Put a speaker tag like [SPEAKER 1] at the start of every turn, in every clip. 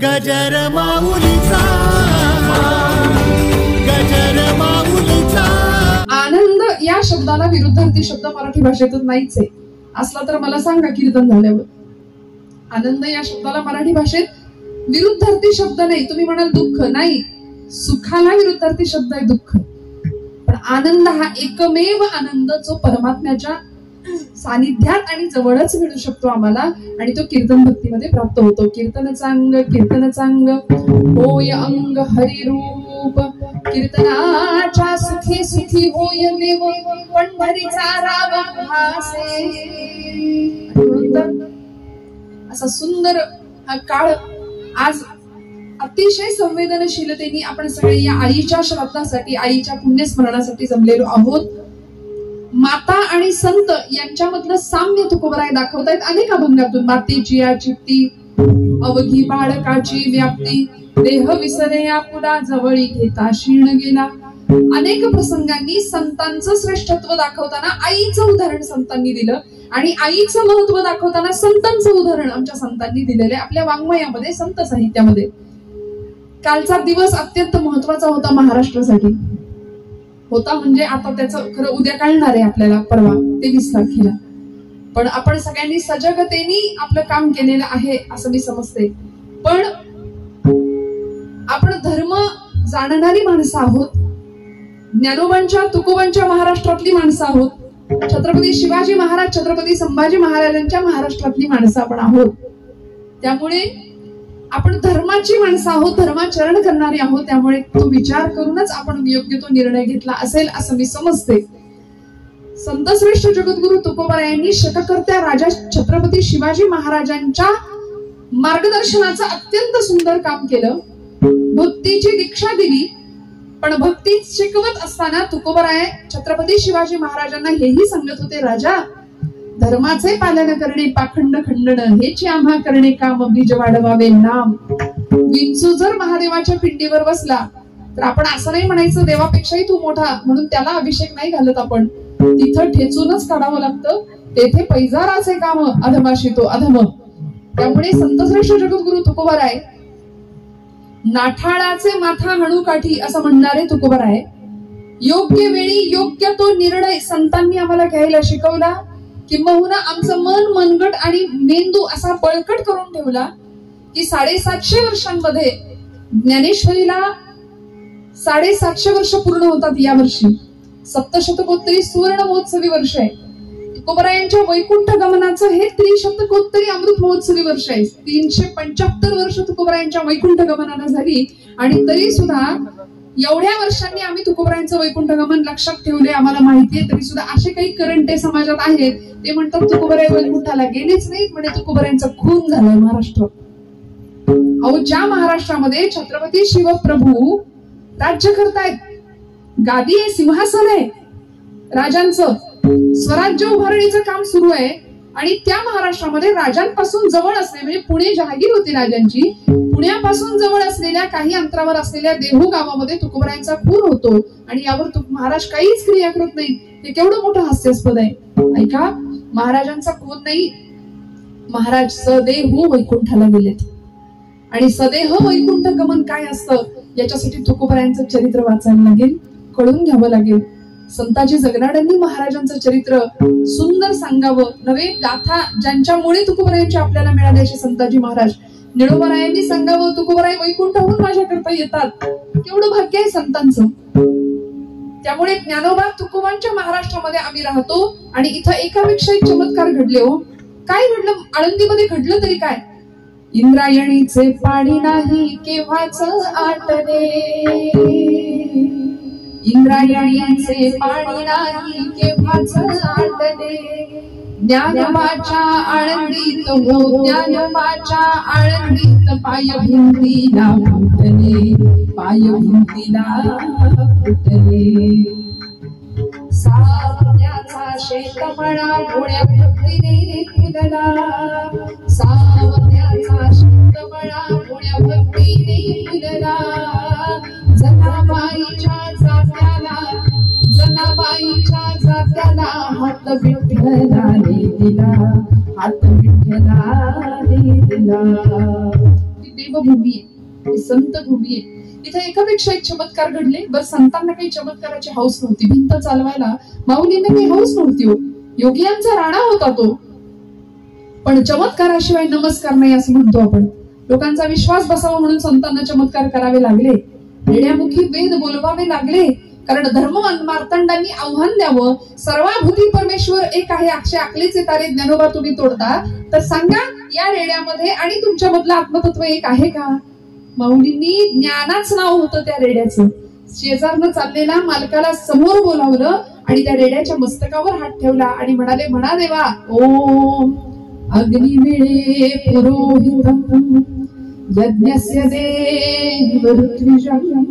[SPEAKER 1] गजर माऊलीचा, गजर माऊलीचा.
[SPEAKER 2] आनंद या शब्दाला विरुद्धार्थी शब्द मराठी भाषेतून नाहीच आहे. असला तर मला सांगा कीर्तन झाल्यावर. आनंद या शब्दाला मराठी भाषेत विरुद्धार्थी शब्द नाही. तुम्ही म्हणाल दुःख, नाही, सुखाला विरुद्धार्थी शब्द आहे दुःख. पण आनंद हा एकमेव आनंद जो परमात्म्याच्या सानिध्यात आणि जवळच मिळू शकतो आम्हाला, आणि तो कीर्तन भक्तीमध्ये प्राप्त होतो. कीर्तनाचा अंग होय अंग हरिरूप, कीर्तनाच्या सुखी सुखी होय देव, पंढरीचा राव भासे. असा सुंदर हा काळ आज अतिशय संवेदनशीलतेने आपण सगळे या आईच्या श्राद्धासाठी, आईच्या पुण्यस्मरणासाठी जमलेलो आहोत. माता आणि संत यांच्यामधलं साम्य तुकोबराय दाखवतायत अनेक अभंगातून. मातेची या चित्ती अवघी बाळकाची व्याप्ती, देह विसरे आपुला जवळी घेता क्षीण गेला. अनेक प्रसंगांनी संतांचं श्रेष्ठत्व दाखवताना आईचं उदाहरण संतांनी दिलं, आणि आईचं महत्व दाखवताना संतांचं उदाहरण आमच्या संतांनी दिलेलं आहे आपल्या वाङ्मयामध्ये, संत साहित्यामध्ये. कालचा दिवस अत्यंत महत्वाचा होता महाराष्ट्रासाठी. होता म्हणजे आता त्याचं खरं उद्या कळणार आहे आपल्याला, परवा 23 तारखेला. पण आपण सगळ्यांनी सजगतेने आपलं काम केलेलं आहे असं मी समजते. पण आपण धर्म जाणणारी माणसं आहोत, ज्ञानोबांच्या तुकोबांच्या महाराष्ट्रातली माणसं आहोत, छत्रपती शिवाजी महाराज, छत्रपती संभाजी महाराजांच्या महाराष्ट्रातली माणसं आपण आहोत. त्यामुळे आपण धर्माची माणसं आहोत, धर्माचरण करणारी आहोत. त्यामुळे तो विचार करूनच आपण योग्य तो निर्णय घेतला असेल असं मी समजते. संतश्रेष्ठ जगद्गुरु तुकोबारायांनी शककर्त्या राजा छत्रपती शिवाजी महाराजांच्या मार्गदर्शनाचं अत्यंत सुंदर काम केलं. भक्तीची दीक्षा दिली, पण भक्ती शिकवत असताना तुकोबाराय छत्रपती शिवाजी महाराजांना हेही सांगत होते, राजा, धर्माचे पालन करणे पाखंड खंडन हेची आम्हा करणे काम, बीज वाढवावे नाम. विंचू जर महादेवाच्या पिंडीवर बसला तर आपण असं नाही म्हणायचं देवापेक्षाही तू मोठा म्हणून त्याला अभिषेक नाही घालत आपण, तिथं ठेचूनच काढावं लागतं. तेथे पैजाराचे काम अधमाशी तो अधम. त्यामुळे संतश्रेष्ठ जगद्गुरु तुकोबाराय नाठाळाचे माथा हणू काठी असं म्हणणारे तुकोबाराय योग्य वेळी योग्य तो निर्णय संतांनी आम्हाला घ्यायला शिकवला. किंबहुना आमचं मन मनगट आणि मेंदू असा बळकट करून ठेवला की 750 वर्षांमध्ये ज्ञानेश्वरीला 750 वर्ष पूर्ण होतात. या वर्षी सप्तशतकोत्तरी सुवर्ण महोत्सवी वर्ष आहे. तुकोबारायांच्या वैकुंठ गमनाचं हे त्रिशतकोत्तरी अमृत महोत्सवी वर्ष आहे. 375 वर्ष तुकोबारायांच्या वैकुंठ गमनाला झाली, आणि तरी सुद्धा एवढ्या वर्षांनी आम्ही तुकोबारायांचं वैकुंठ गमन लक्षात ठेवले, आम्हाला माहितीये. तरी सुद्धा असे काही करंटे समाजात आहेत, ते म्हणतात तुकोबाराय वैकुंठाला गेलेच नाहीत, म्हणजे तुकोबारायांचा खून झालाय महाराष्ट्रात. अहो, ज्या महाराष्ट्रामध्ये छत्रपती शिवप्रभू राज्य करतायत, गादी आहे, सिंहासन आहे राजांचं, स्वराज्य उभारणीचं काम सुरू आहे, आणि त्या महाराष्ट्रामध्ये राजांपासून जवळ असणे म्हणजे पुणे जहागीर होती राजांची, पुण्यापासून जवळ असलेल्या काही अंतरावर असलेल्या देहू गावामध्ये तुकोबारायांचा खून होतो, आणि यावर महाराज काहीच क्रिया करत नाही. हे केवढं मोठं हास्यास्पद आहे. ऐका, महाराजांचा खून नाही, महाराज सदेहू वैकुंठाला गेलेत, आणि सदेह वैकुंठ गमन काय असतं याच्यासाठी तुकोबारायांचं चरित्र वाचायला लागेल, कळून घ्यावं लागेल. संताजी जगनाडांनी महाराजांचं चरित्र सुंदर सांगावं, नवे गाथा ज्यांच्यामुळे तुकोबारायांची आपल्याला मिळाली असे संताजी महाराज निळोबारायांनी सांगावं, तुकोबाराय वैकुंठाहून माझ्याकरता येतात. केवढं भाग्य आहे संतांचं. त्यामुळे ज्ञानोबा तुकोबांच्या महाराष्ट्रामध्ये आम्ही राहतो, आणि इथं एकापेक्षा एक चमत्कार घडले. हो, काय घडलं? आळंदीमध्ये घडलं तरी काय? इंद्रायणीचे पाणी नाही केव्हाच आटले, इंद्रायणीचे पाणी नाही केव्हाच आटले, ज्ञानोबाच्या आळंदीत हो, ज्ञानोबाच्या आळंदीत पाय भिंतीला फुटले, पाय भिंतीला फुटले. सावण्याचा शेतमळा भोळ्या भक्तीने फुलला, सावण्याचा शेतमळा भोळ्या भक्तीने फुलला. जनाबाईच्या जात्याला, जनाबाईच्या जात्याला हात विठ्ठलाने दिला, हात विठ्ठलाने दिला. देवभूमी आहे, ही संत भूमी आहे. इथे एकापेक्षा एक चमत्कार घडले. बरं, संतांना काही चमत्काराची हौस नव्हती, भिंत चालवायला माऊलींना काही हौस नव्हती हो. योगियांचा राणा होता तो, पण चमत्काराशिवाय नमस्कार नाही असं म्हणतो आपण. लोकांचा विश्वास बसावा म्हणून संतांना चमत्कार करावे लागले, रेड्यामुखी वेद बोलवावे लागले. कारण धर्म मार्तंडांनी आव्हान द्यावं, सर्वाभूती परमेश्वर एक आहे, अक्षय अकलेचे तारे ज्ञानोबा तुम्ही तोडता, तर सांगा या रेड्यामध्ये आणि तुमच्या मधलं आत्मतत्व एक आहे का? माऊलींनी ज्ञानाच नाव होतं त्या रेड्याचं. शेजारनं चाललेला मालकाला समोर बोलावलं आणि त्या रेड्याच्या मस्तकावर हात ठेवला आणि म्हणाले, म्हणा देवा, ओम अग्निमिळे पुरोहितम् यज्ञस्य देव ऋत्विजम्.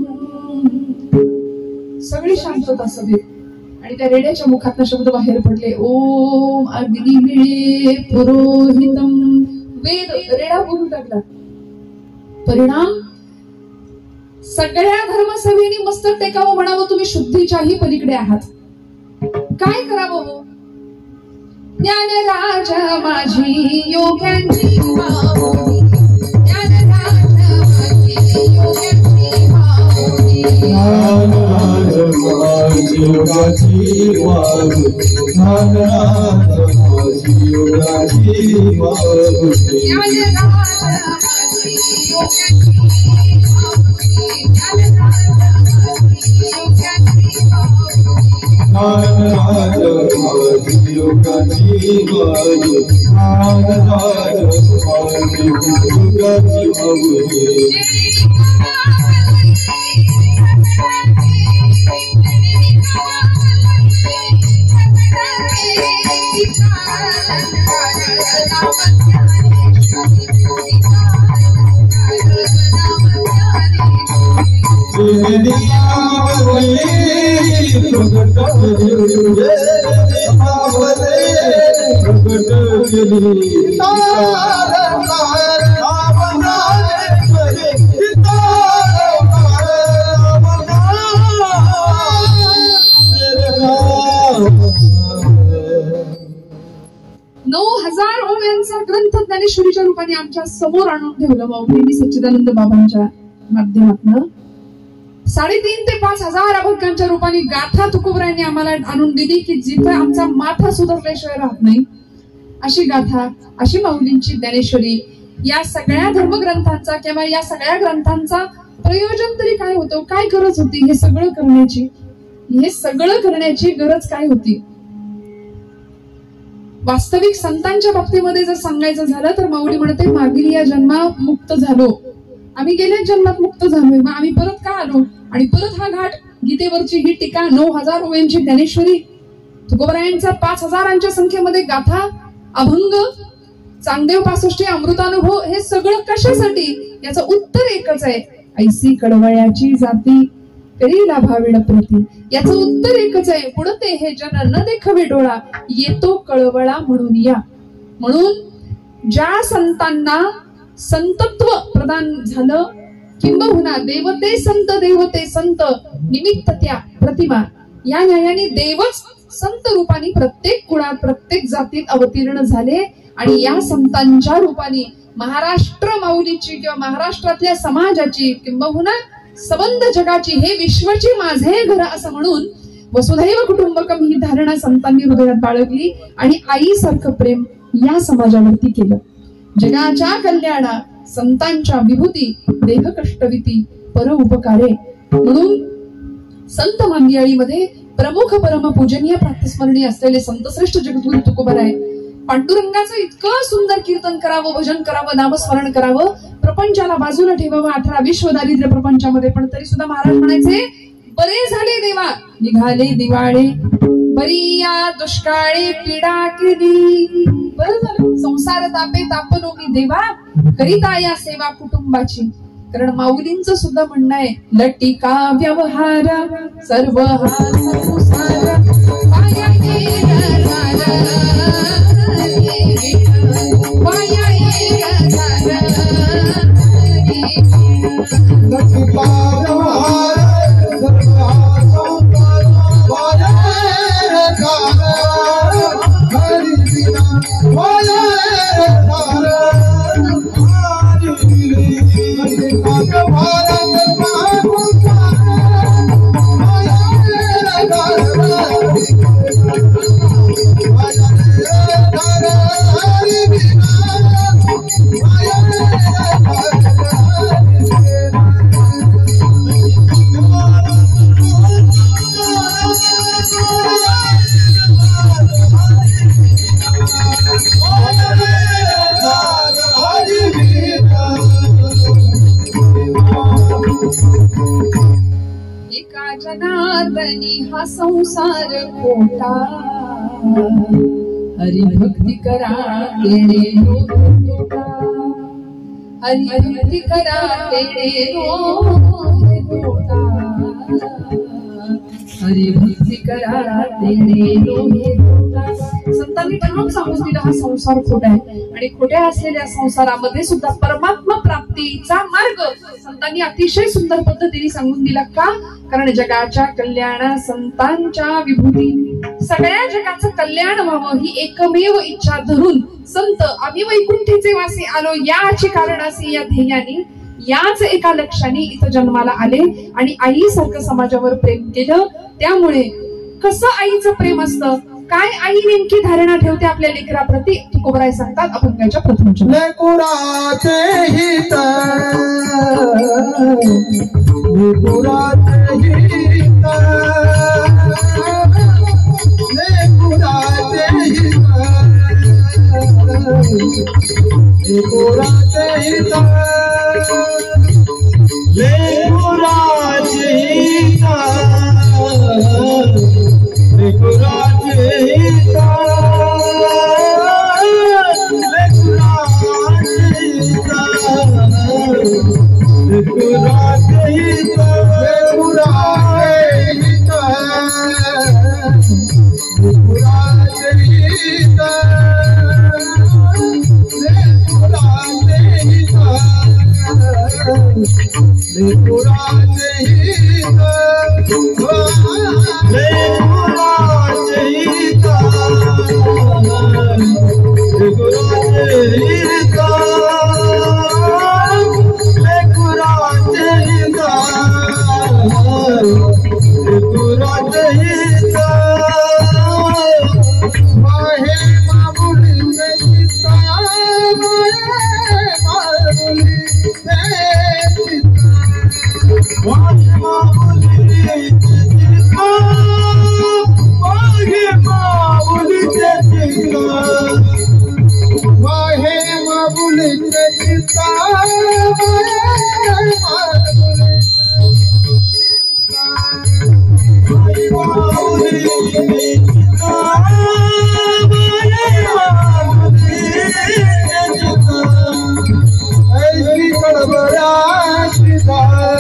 [SPEAKER 2] सगळी शांतता सभेत आणि त्या रेड्याच्या मुखातनं शब्द बाहेर पडले, ओम अग्निमिळे पुरोहितम्. वेद रेडा बोलू लागला. परिणाम, सगळ्या धर्मसभेने मस्तक टेकावं, म्हणावं तुम्ही शुद्धीच्याही पलीकडे आहात. काय करावं हो? ज्ञानराज माझी योग्यांची माऊली, ज्ञानराज माझी योग्यांची माऊली, ज्ञानराज माझी योगाची माऊली, ज्ञानराज माझी योगाची माऊली, ज्ञानराज माझी योगाची माऊली, ज्ञानराज माझी योगाची माऊली, ज्ञानराज माझी योगाची माऊली, ज्ञानराज माझी योगाची माऊली. ग्रंथ ज्ञानेश्वरीच्या रूपाने आमच्या समोर आणून ठेवलं माऊलींनी सच्चिदानंद बाबांच्या माध्यमातून. 3,500 ते 5,000 अभंगांच्या रूपाने गाथा तुकोबरायांनी आम्हाला आणून दिली की जिथं आमचा माथा सुधारल्याशिवाय राहत नाही अशी गाथा, अशी माऊलींची ज्ञानेश्वरी. या सगळ्या धर्मग्रंथांचा किंवा या सगळ्या ग्रंथांचा प्रयोजन तरी काय होतं, काय गरज होती हे सगळं करण्याची गरज काय होती? वास्तविक संतांच्या बाबतीमध्ये जर सांगायचं झालं तर माऊली म्हणते, मागील या जन्मात मुक्त झालो, आम्ही गेल्या जन्मात मुक्त झालोय, मग आम्ही परत का आलो? आणि परत हा घाट, गीतेवरची ही टीका, 9,000 ओव्यांची ज्ञानेश्वरी, तुकोबरायांचा 5,000च्या संख्येमध्ये गाथा, अभंग, चांगदेव 65 अमृतानुभव, हे सगळं कशासाठी? याचं उत्तर एकच आहे, ऐसी कळवळ्याची जाती करीला भाविड प्रती. याचं उत्तर एकच आहे, पुढते हे जन न देखवे डोळा, येतो कळवळा म्हणून या. म्हणून ज्या संतांना संतत्व प्रदान झालं, किंबहुना देवते संत निमित्त त्या प्रतिमा, या न्यायाने देवच संत रूपाने प्रत्येक कुळात प्रत्येक जातीत अवतीर्ण झाले. आणि या संतांच्या रूपाने महाराष्ट्र माऊलीची किंवा महाराष्ट्रातल्या समाजाची किंबहुना संबंध जगाची, हे विश्वाची माझे घर असं म्हणून वसुधैव कुटुंबकम ही धारणा संतांनी हृदयात बाळगली आणि आईसारखं प्रेम या समाजावरती केलं. जगाच्या कल्याणा संतांच्या विभूती, देह कष्टविती पर उपकारे. म्हणून संत मांदियाळीमध्ये प्रमुख परम पूजनीय प्रातस्मरणीय असलेले संतश्रेष्ठ जगद्गुरु तुकोबराय पांडुरंगाचं इतकं सुंदर कीर्तन करावं, भजन करावं, नामस्मरण करावं, प्रपंचाला बाजूला ठेवावं 18 विश्व दारिद्र्य प्रपंचामध्ये, पण तरी सुद्धा महाराज म्हणायचे, बरे झाले देवा निघाले दिवाळे, बरी या दुष्काळी पीडा केली. बरं झालं, संसार तापे तापलो मी देवा, करिता या सेवा कुटुंबाची. कारण माऊलींचं सुद्धा म्हणणं आहे, लटिका व्यवहार सर्व हा संसार, एका जनार्दनी हा संसार खोटा, हरिभक्ती करा तेणे तोटा, हरिभक्ती करा तेणे तोटा, हरिभक्ती करा तेणे तोटा. संतांनी ठाम सांगून दिला हा संसार खोटा आहे आणि खोट्या असलेल्या संसारामध्ये सुद्धा परमात्मा प्राप्तीचा मार्ग संतांनी अतिशय सुंदर पद्धतीने सांगून दिला. का? कारण जगाच्या कल्याण संतांच्या विभूती, सगळ्या जगाचं कल्याण व्हावं ही एकमेव इच्छा धरून संत आम्ही वैकुंठीचे वासी आलो याची कारणासी या ध्येयाने याच एका लक्ष्याने इथं जन्माला आले आणि आईसारखं समाजावर प्रेम केलं. त्यामुळे कसं आईचं प्रेम असतं, काय आई नेमकी धारणा ठेवते आपल्या लेकराप्रती तुकोबराय सांगतात अभंगाच्या प्रथम
[SPEAKER 1] लेकुराचे हित, लेकुराचे हित, लेकुराचे हित, लेकुराचे हित, लेकुराचे हित, लेकुराचे हित, लेकुराचे हित, लेकुराचे हित, लेकुराचे हित, लेकुराचे हित, लेकुराचे हित, लेकुराचे हित, लेकुराचे हित, लेकुराचे हित, माहे मामुलीचे चित्त, माहे मामुलीचे चित्त, माहे मामुलीचे चित्त, माहे मामुलीचे चित्त, माहे मामुलीचे चित्त, ऐसी कड़बड़ाती दाती,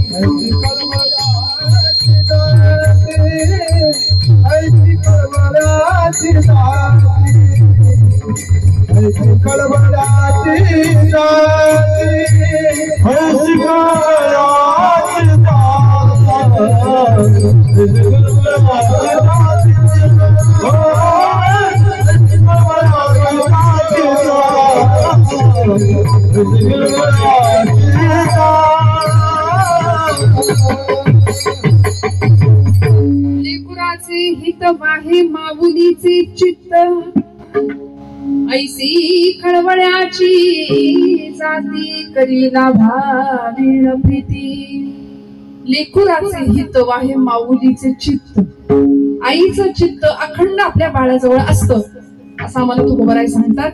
[SPEAKER 1] ऐसी कड़बड़ाती दाती, ऐसी कड़बड़ाती दाती, ऐसी कड़बड़ाती दाती, ऐसी कड़बड़ाती
[SPEAKER 2] लेकुराचे हित वाहे माऊलीचे चित्त, ऐसी खळवळ्याची जाती करीला भावीण प्रीती. लेकुराचे हित वाहे माऊलीचे चित्त, आईचं चित्त अखंड आपल्या बाळाजवळ असतं असं आम्हाला तुकोबराय सांगतात.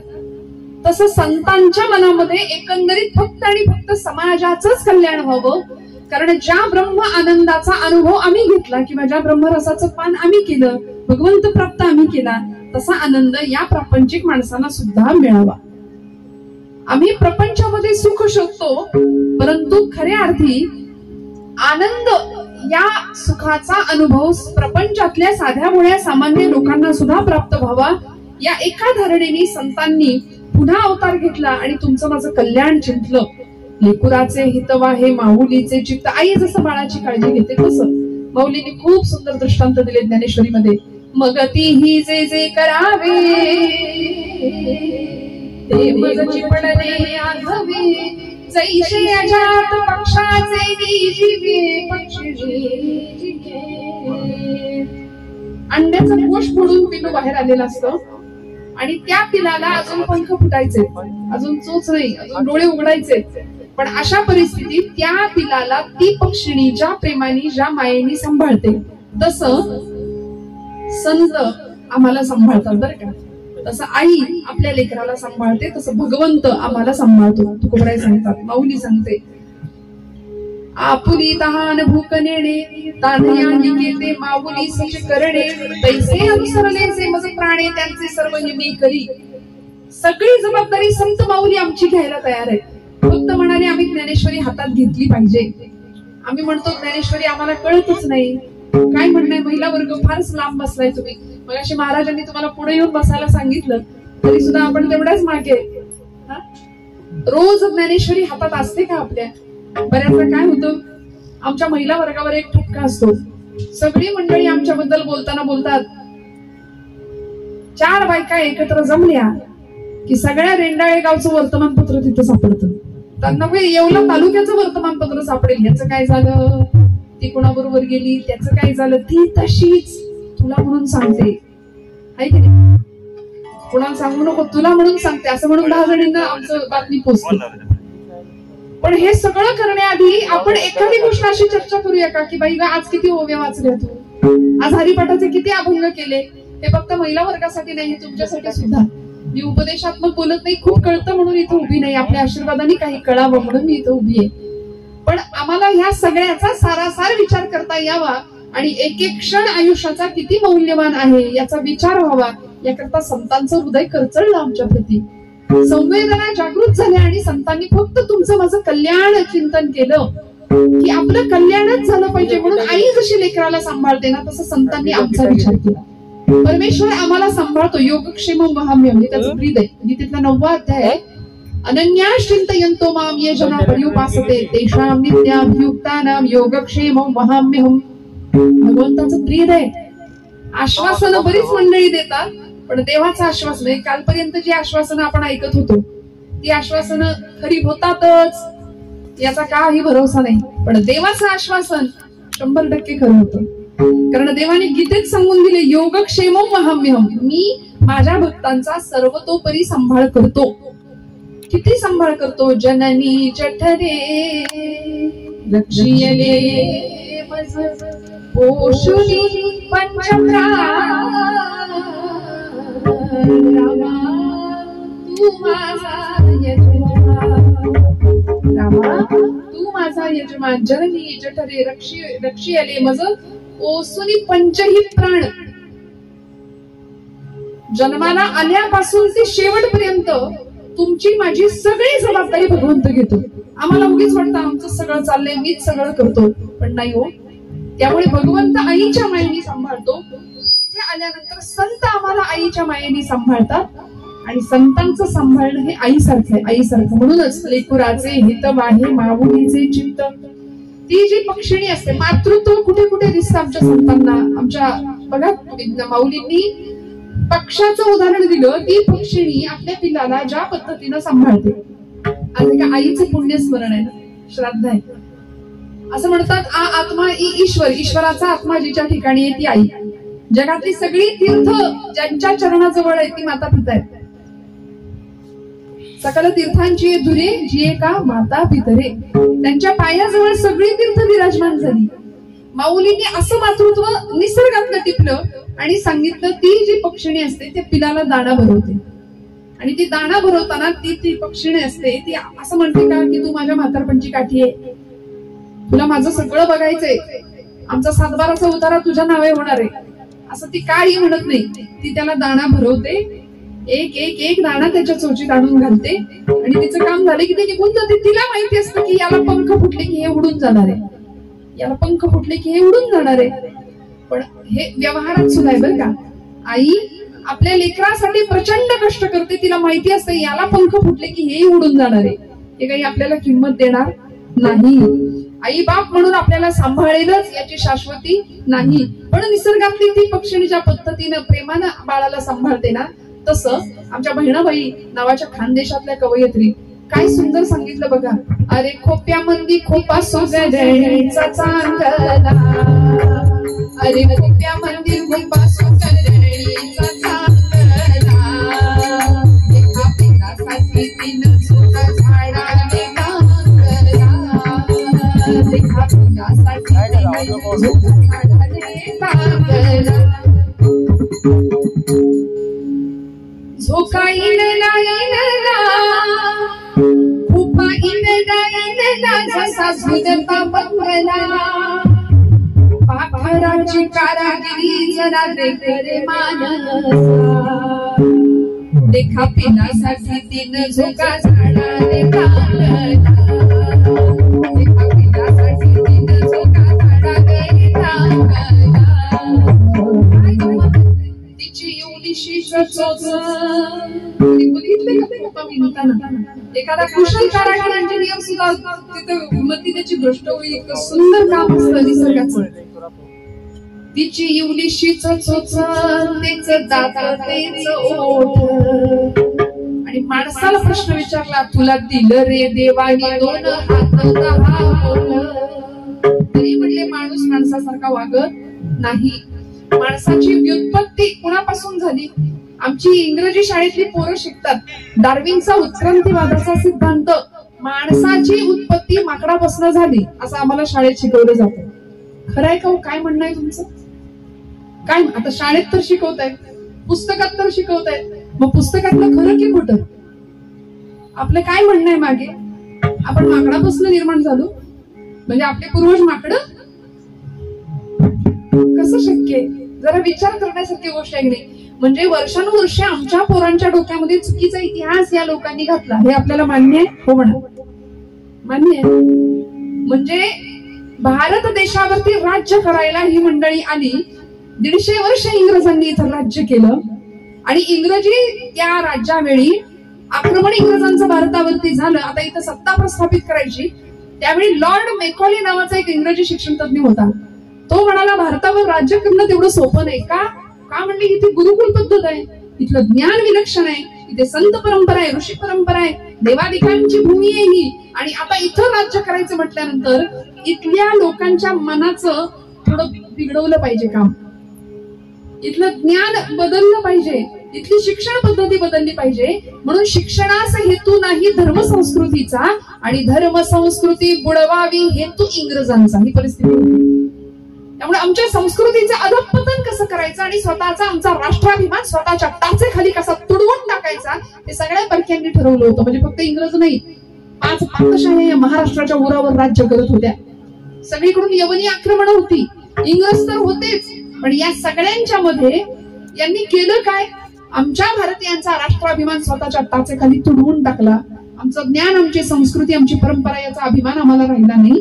[SPEAKER 2] तसं संतांच्या मनामध्ये एकंदरीत फक्त आणि फक्त समाजाचंच कल्याण व्हावं. कारण ज्या ब्रह्म आनंदाचा अनुभव आम्ही घेतला किंवा ज्या ब्रह्मरसाचं पान आम्ही केलं, भगवंत प्राप्त आम्ही केला, तसा आनंद या प्रापंचिक माणसांना सुद्धा मिळावा. आम्ही प्रपंचामध्ये सुख शोधतो, परंतु खऱ्या अर्थी आनंद या सुखाचा अनुभव प्रपंचातल्या साध्या मुळ्या सामान्य लोकांना सुद्धा प्राप्त व्हावा या एका धारणेने संतांनी पुन्हा अवतार घेतला आणि तुमचं माझं कल्याण चिंतलं. लेकुराचे हितवा हे माऊलीचे चित्त, आई जसं बाळाची काळजी घेते तसं माऊलीने खूप सुंदर दृष्टांत दिले ज्ञानेश्वरीमध्ये. मग तीही जे जे करावे ते मजची पडणे आघवे, जैसे अजात पक्षाचे जीवे पक्षी जीवे. अंड्याचं कोश फोडून पिलू बाहेर आलेलं असतं आणि त्या पिलाला अजून पंख फुटायचे, अजून चोच नाही, अजून डोळे उघडायचे. पण अशा परिस्थितीत त्या पिलाला ती पक्षिणी ज्या प्रेमाने ज्या मायेने सांभाळते तसं संत आम्हाला सांभाळतात बरं का. तसं आई आपल्या लेकराला सांभाळते, तसं भगवंत आम्हाला सांभाळतो. तुकोबराय सांगतात, माऊली सांगते, आपुली तहान भूक नेणे तांधया निकेते माऊली सच करणे तैसे अनुसरले जे मज प्राणे त्यांचे सर्व मी करी. सगळी जबाबदारी संत माऊली आमची घ्यायला तयार आहे. फक्त म्हणाले आम्ही ज्ञानेश्वरी हातात घेतली पाहिजे. आम्ही म्हणतो ज्ञानेश्वरी आम्हाला कळतच नाही. काय म्हणणं आहे, महिला वर्ग फारच लांब बसलाय तुम्ही. मगाशी महाराजांनी तुम्हाला पुढे येऊन बसायला सांगितलं तरी सुद्धा आपण तेवढ्याच मागे. रोज ज्ञानेश्वरी हातात असते का आपल्या? बऱ्याचदा काय होतं, आमच्या महिला वर्गावर एक ठपका असतो. सगळी मंडळी आमच्याबद्दल बोलताना बोलतात, 4 बायका एकत्र जमल्या की सगळ्या रेंडाळे गावचं वर्तमानपत्र तिथं सापडतं. त्यांना येवला तालुक्याचं वर्तमानपत्र सापडेल. ह्याचं काय झालं, ती कोणाबरोबर गेली, त्याचं काय झालं, ती तशीच तुला म्हणून सांगते. आहे की नाही? कोणाला सांगू नको, तुला म्हणून सांगते असं म्हणून 10 जणींना आमचं बातमी पोहोचते. पण हे सगळं करण्याआधी आपण एखादी गोष्ट अशी चर्चा करूया का की बाई आज किती ओव्या वाचल्या तू, आज हरिपाठाचे किती अभंग केले. हे फक्त महिला वर्गासाठी नाही, तुमच्यासाठी सुद्धा. मी उपदेशात्मक बोलत नाही, खूप कळतं म्हणून इथं उभी नाही, आपल्या आशीर्वादाने काही कळावं म्हणून मी इथं उभी आहे. पण आम्हाला ह्या सगळ्याचा सारासार विचार करता यावा आणि एक एक क्षण आयुष्याचा किती मौल्यवान आहे याचा विचार व्हावा, याकरता संतांचं हृदय करचळलं आमच्या प्रती. संवेदना जागृत झाल्या आणि संतांनी फक्त तुमचं माझं कल्याण चिंतन केलं की आपलं कल्याणच झालं पाहिजे म्हणून. आई जशी लेकराला सांभाळते ना, तसं संतांनी आमचा विचार केला. परमेश्वर आम्हाला सांभाळतो. योगक्षेम महाम्यम हे त्याचं ब्रीद आहे. गीतेतला 9वा अध्याय आहे. अनन्यास चिंतयन्तो माम ये जना पर्युपासते तेषां नित्याभियुक्तानां योगक्षेमं वहाम्यहम्. भगवंताचं ब्रीद आहे. आश्वासनं बरीच मंडळी देतात, पण देवाचं आश्वासन आहे. कालपर्यंत जी आश्वासनं आपण ऐकत होतो ती आश्वासनं खरी होतातच याचा काही भरोसा नाही. पण देवाचं आश्वासन 100% खरं होतं. कारण देवाने गीतेत सांगून दिले, योगक्षेमं वहाम्यहम्. मी माझ्या भक्तांचा सर्वतोपरी सांभाळ करतो. किती सांभाळ करतो. जननी जठरे रक्षियले मज पोषुनी पंचप्राण. रामा तू माझा यजमान, रामा तू माझा यजमान. जननी जठरे रक्षियले मज पोषुनी पंचही प्राण. जन्माला आल्यापासून ते शेवटपर्यंत तुमची माझी सगळी जबाबदारी भगवंत घेतो. आम्हाला उगीच वाटतं आमचं सगळं चाललंय, मीच सगळं करतो, पण नाही हो. त्यामुळे भगवंत आईच्या मायेने सांभाळतो. इथे आल्यानंतर संत आम्हाला आईच्या मायेने सांभाळतात आणि संतांचं सांभाळणं हे आईसारखं आहे, आईसारखं. म्हणूनच लेकुराचे हित वाहे माऊलीचे चित्त. ती जी पक्षिणी असते, मातृत्व कुठे कुठे दिसतं आमच्या संतांना. आमच्या बघा माऊलींनी पक्षाचं उदाहरण दिलं. ती पक्षिणी आपल्या पिल्लाला ज्या पद्धतीनं सांभाळते, आज एका आईचं पुण्यस्मरण आहे ना, श्राद्ध आहे. असं म्हणतात आत्मा ईश्वर, ईश्वराचा आत्मा जिच्या ठिकाणी आहे ती आई. जगातली सगळी तीर्थ ज्यांच्या चरणाजवळ आहे ती माता पिता आहेत. सकल तीर्थांची धुरे जी का माता पितरे. त्यांच्या पायाजवळ सगळी तीर्थ विराजमान झाली. माऊलींनी असं मातृत्व निसर्गातलं टिपलं आणि सांगितलं, ती जी पक्षिणी असते ते पिलाला दाणा भरवते. आणि ती दाणा भरवताना ती पक्षिणी असते ती असं म्हणते का की तू माझ्या म्हातारपणची काठी आहे, तुला माझं सगळं बघायचंय, आमचा 7-12चा उतारा तुझ्या नावे होणार आहे, असं ती काही म्हणत नाही. ती त्याला दाणा भरवते, एक एक एक दाणा त्याच्या चोचीत आणून घालते आणि तिचं काम झालं की ते निघून जाते. तिला माहिती असतं की याला पंख फुटले की हे उडून जाणार आहे, याला पंख फुटले की हे उडून जाणार आहे. पण हे व्यवहारात सुद्धा आहे बरं का. आई आपल्या लेकरासाठी प्रचंड कष्ट करते. तिला माहिती असते याला पंख फुटले की हे उडून जाणार आहे. हे काही आपल्याला किंमत देणार नाही. आई बाप म्हणून आपल्याला सांभाळेलच याची शाश्वती नाही. पण निसर्गातली ती पक्षिणी ज्या पद्धतीनं प्रेमानं बाळाला सांभाळते ना, तसं आमच्या बहिणाबाई नावाच्या खानदेशातल्या कवयित्री काय सुंदर सांगितलं बघा. अरे खोप्यामंदी खोपा सोगडणीचा चांदला, अरे खोप्यामंदी खोपा सोगडणीचा चांदला, एका पिकासाठी तीन सुख झाडाने नांगरला, एका पिकासाठी तीन सुख झाडाने नांगरला. झोका इन लाईन ला, खूपा इन लाईन नयना जसा झुलता बंगला पाखराची कारागिरी जरा देखरे मानसा देखा पिण्यासाठी तीन झोका झाडाने टांगला देखा पिण्यासाठी तीन झोका झाडाने टांगला तिची एवढीशी चोच एखादा कुशल कारागीर इंजिनियर सुद्धा तिथं उन्नती त्याची भ्रष्ट होईल. इतकं सुंदर काम असतं निसर्गाचं. तिची एवढीशी चोच तेच दात तेच ओठ आणि माणसाला प्रश्न विचारला तुला दिलं रे देवाने 2 हात 10 बोट तरी म्हणले माणूस माणसासारखा वागत नाही. माणसाची व्युत्पत्ती कुणापासून झाली? आमची इंग्रजी शाळेतली पोरं शिकतात डार्विनचा उत्क्रांतीवादाचा सिद्धांत माणसाची उत्पत्ती माकडापासून झाली असं आम्हाला शाळेत शिकवलं जातं. खरं आहे का? काय म्हणणं आहे तुमचं? काय आता शाळेत तर शिकवतायत, पुस्तकात तर शिकवतायत, मग पुस्तकातलं खरं की खोटं? आपलं काय म्हणणं आहे मागे? आपण माकडापासून निर्माण झालो म्हणजे आपले पूर्वज माकड? कसं शक्य आहे? जरा विचार करण्यासारखी गोष्ट आहे की नाही? म्हणजे वर्षानुवर्षे आमच्या पोरांच्या डोक्यामध्ये चुकीचा इतिहास या लोकांनी घातला. हे आपल्याला मान्य आहे? हो म्हणा, मान्य आहे. म्हणजे भारत देशावरती राज्य करायला ही मंडळी आली. 150 वर्ष इंग्रजांनी इथं राज्य केलं आणि इंग्रजी त्या राज्यावेळी आक्रमण इंग्रजांचं भारतावरती झालं. आता इथं सत्ता प्रस्थापित करायची. त्यावेळी लॉर्ड मेकॉले नावाचा एक इंग्रजी शिक्षण तज्ञ होता. तो म्हणाला भारतावर राज्य करणं तेवढं सोपं नाही. का म्हणले इथे गुरुकुल पद्धत आहे, इथलं ज्ञान विलक्षण आहे, इथे संत परंपरा आहे, ऋषी परंपरा आहे, देवादिकांची भूमी आहे ही. आणि आता इथं राज्य करायचं म्हटल्यानंतर इथल्या लोकांच्या मनाचं थोडं बिघडवलं पाहिजे काम. इथलं ज्ञान बदललं पाहिजे, इथली शिक्षण पद्धती बदलली पाहिजे. म्हणून शिक्षणाचा हेतू नाही धर्मसंस्कृतीचा आणि धर्मसंस्कृती बुडवावी हेतू इंग्रजांचा. ही परिस्थिती होती. त्यामुळे आमच्या संस्कृतीचं अधःपतन कसं करायचं आणि स्वतःचा आमचा राष्ट्राभिमान स्वतःच्या टाचेखाली कसा तुडवून टाकायचा हे सगळ्या परक्यांनी ठरवलं होतं. म्हणजे फक्त इंग्रज नाही, 5 पातशाही या महाराष्ट्राच्या उरावर राज्य करत होत्या. सगळीकडून यवनी आक्रमण होती. इंग्रज तर होतेच, पण या सगळ्यांच्या मध्ये यांनी केलं काय? आमच्या भारतीयांचा राष्ट्राभिमान स्वतःच्या टाचेखाली तुडवून टाकला. आमचं ज्ञान, आमची संस्कृती, आमची परंपरा याचा अभिमान आम्हाला राहिला नाही.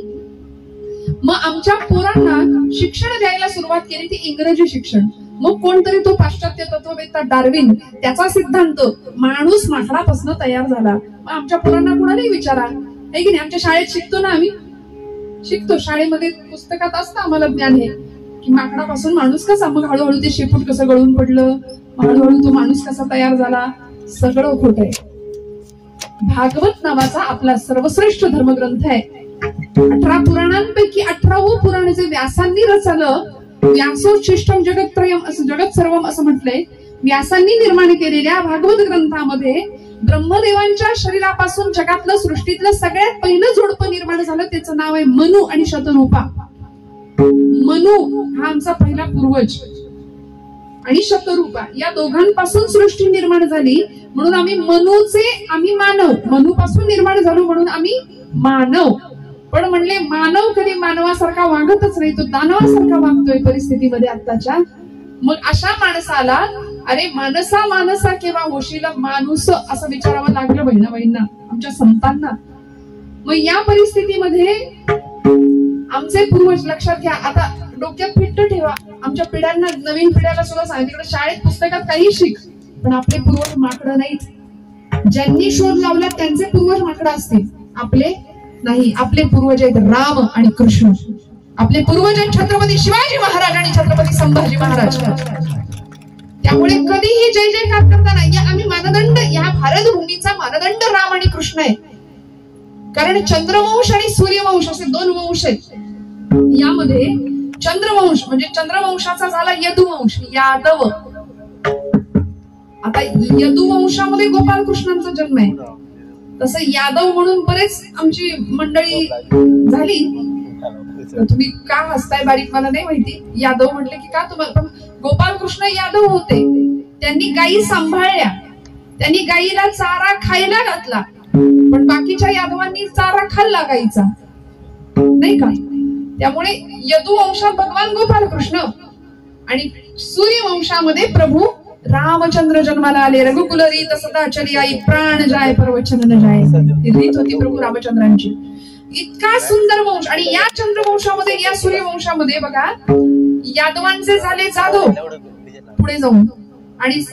[SPEAKER 2] मग आमच्या पोरांना शिक्षण द्यायला सुरुवात केली ती इंग्रजी शिक्षण. मग कोणतरी तो पाश्चात्य तत्ववेत्ता डार्विन त्याचा सिद्धांत माणूस माकडापासून तयार झाला. मग आमच्या पोरांना कोणालाही विचारा, आहे की नाही? आमच्या शाळेत शिकतो ना, आम्ही शिकतो शाळेमध्ये, पुस्तकात असतं आम्हाला ज्ञान हे की माकडापासून माणूस कसा, मग हळूहळू ते शेपूट कसं गळून पडलं, हळूहळू तो माणूस कसा तयार झाला. सगळं खोट आहे. भागवत नावाचा आपला सर्वश्रेष्ठ धर्मग्रंथ आहे. 18 पुराणांपैकी 18वं पुराण जे व्यासांनी रचलं, व्यासोच्छिष्टम जगत्त्रयम असं जगत सर्वम असं म्हटलंय. व्यासांनी निर्माण केलेल्या भागवत ग्रंथामध्ये ब्रह्मदेवांच्या शरीरापासून जगातलं सृष्टीतलं सगळ्यात पहिलं जोडपं निर्माण झालं. त्याचं नाव आहे मनु आणि शतरूपा. मनु हा आमचा पहिला पूर्वज आणि शतरूपा या दोघांपासून सृष्टी निर्माण झाली. म्हणून आम्ही मानव, मनुपासून निर्माण झालो म्हणून आम्ही मानव. पण म्हणले मानव कधी मानवासारखा वागतच नाही, तो दानवासारखा वागतोय परिस्थितीमध्ये आत्ताच्या. मग अशा माणसाला अरे मानसा केव्हा होशील माणूस असं विचारावं लागलं बहिणाबाईंना, आमच्या संतांना. मग या परिस्थितीमध्ये आमचे पूर्वज, लक्षात घ्या, आता डोक्यात फिट्ट ठेवा, आमच्या पिढ्यांना, नवीन पिढ्याला सुद्धा सांगितलं शाळेत पुस्तकात काही शिक, पण आपले पूर्वज माकडं नाहीत. ज्यांनी शोध लावला त्यांचे पूर्वज माकडं असतील, आपले नाही. आपले पूर्वज आहेत राम आणि कृष्ण. आपले पूर्वज आहेत छत्रपती शिवाजी महाराज आणि छत्रपती संभाजी महाराज. त्यामुळे कधीही जय जयकार करताना या आम्ही मानदंड, या भारत भूमीचा मानदंड राम आणि कृष्ण आहे. कारण चंद्रवंश आणि सूर्यवंश असे 2 वंश आहेत. यामध्ये चंद्रवंश म्हणजे चंद्रवंशाचा झाला यदुवंश, यादव. आता यदुवंशामध्ये गोपालकृष्णांचा जन्म आहे. तसं यादव म्हणून बरेच आमची मंडळी झाली. तुम्ही का हसताय बारीक मला नाही माहिती. यादव म्हटले की का तुम्हाला, पण गोपालकृष्ण यादव होते. त्यांनी गायी सांभाळल्या, त्यांनी गायीला चारा खायला घातला, पण बाकीच्या यादवांनी चारा खाल्ला गाईचा, नाही का? त्यामुळे यदुवंशात भगवान गोपाल कृष्ण आणि सूर्यवंशामध्ये प्रभू रामचंद्र जन्माला आले. रघुकुल रीत सदा चली आई, प्राण जाय प्रवचन न जाय. ही रीत होती प्रभू रामचंद्रांची. इतका सुंदर वंश. आणि या चंद्रवंशामध्ये, या सूर्यवंशामध्ये बघा, यादवांचे झाले जाधव पुढे जाऊन, आणि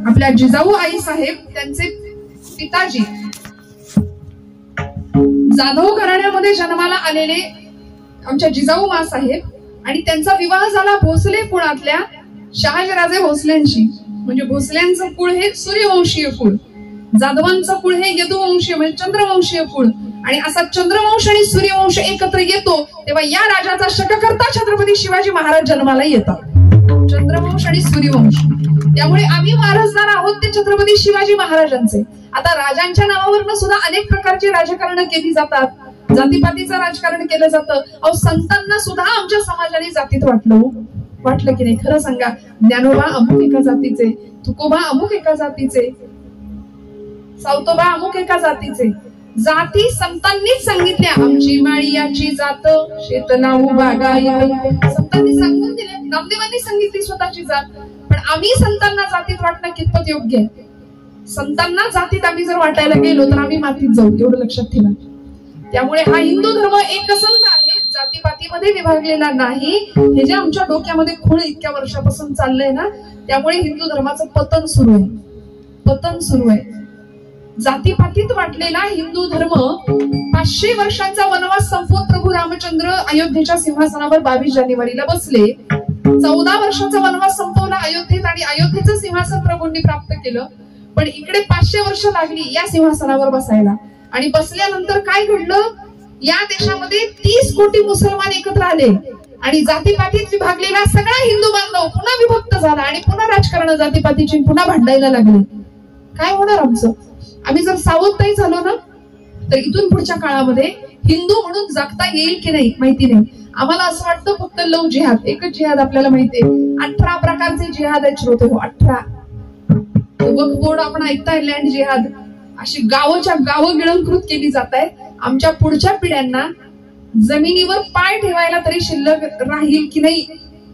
[SPEAKER 2] आपल्या जिजाऊ आई साहेब त्यांचे पिताजी जाधव घराण्यामध्ये जन्माला आलेले आमच्या जिजाऊ मा साहेब, आणि त्यांचा विवाह झाला भोसले कुळातल्या शहाजीराजे भोसल्यांशी. म्हणजे भोसल्यांचं कुळ हे सूर्यवंशीय कुळ, जाधवांचं कुळ हे यदुवंशीय म्हणजे चंद्रवंशीय कुळ. आणि असा चंद्रवंश आणि सूर्यवंश एकत्र येतो तेव्हा या राजाचा शककर्ता छत्रपती शिवाजी महाराज जन्माला येतात. चंद्रवंश आणि सूर्यवंश. त्यामुळे आम्ही वारसदार आहोत ते छत्रपती शिवाजी महाराजांचे. आता राजांच्या नावावरनं सुद्धा अनेक प्रकारची राजकारण केली जातात, जातीपातीचं राजकारण केलं जातं. अहो, संतांना सुद्धा आमच्या समाजाने जातीत वाटलं की नाही? खरं सांगा. ज्ञानोबा अमुक एका जातीचे, तुकोबा अमुक एका जातीचे, सावतोबा अमुक एका जातीचे. जाती संतांनीच सांगितल्या. आमची माळीयाची जात शेत लावू बागाया, संतांनी सांगून दिले. नामदेवांनी सांगितली स्वतःची जात. पण आम्ही संतांना जातीत वाटणं कितपत योग्य आहे? संतांना जातीत आम्ही जर वाटायला गेलो तर आम्ही मातीत जाऊ, एवढं लक्षात ठेवा. त्यामुळे हा हिंदू धर्म एकसंध आहे, जातीपातीमध्ये विभागलेला नाही. हे जे आमच्या डोक्यामध्ये खूळ इतक्या वर्षापासून चाललंय ना, त्यामुळे हिंदू धर्माचं पतन सुरू आहे. जातीपातीत वाटलेला हिंदू धर्म 500 वर्षांचा वनवास संपवून प्रभू रामचंद्र अयोध्येच्या सिंहासनावर 22 जानेवारीला बसले. 14 वर्षाचा वनवास संपवला अयोध्येत, आणि अयोध्येचं सिंहासन प्रभूंनी प्राप्त केलं. पण इकडे 500 वर्ष लागली या सिंहासनावर बसायला. आणि बसल्यानंतर काय घडलं? या देशामध्ये 30 कोटी मुसलमान एकत्र आले आणि जातीपातीत विभागलेला सगळा हिंदू बांधव पुन्हा विभक्त झाला आणि पुन्हा राजकारण जातीपातीची पुन्हा भांडायला लागले. काय होणार आमचं? आम्ही जर सावध नाही झालो ना, तर इथून पुढच्या काळामध्ये हिंदू म्हणून जगता येईल की नाही माहिती नाही. आम्हाला असं वाटतं फक्त लव जिहाद, एकच जिहाद आपल्याला माहितीये. 18 प्रकारचे जिहाद आहेत श्रोते हो, 18. वक्फ बोर्ड आपण ऐकताय, लँड जिहाद, अशी गावच्या गावं गिळंकृत केली जात आहेत. आमच्या पुढच्या पिढ्यांना जमिनीवर पाय ठेवायला तरी शिल्लक राहील की नाही,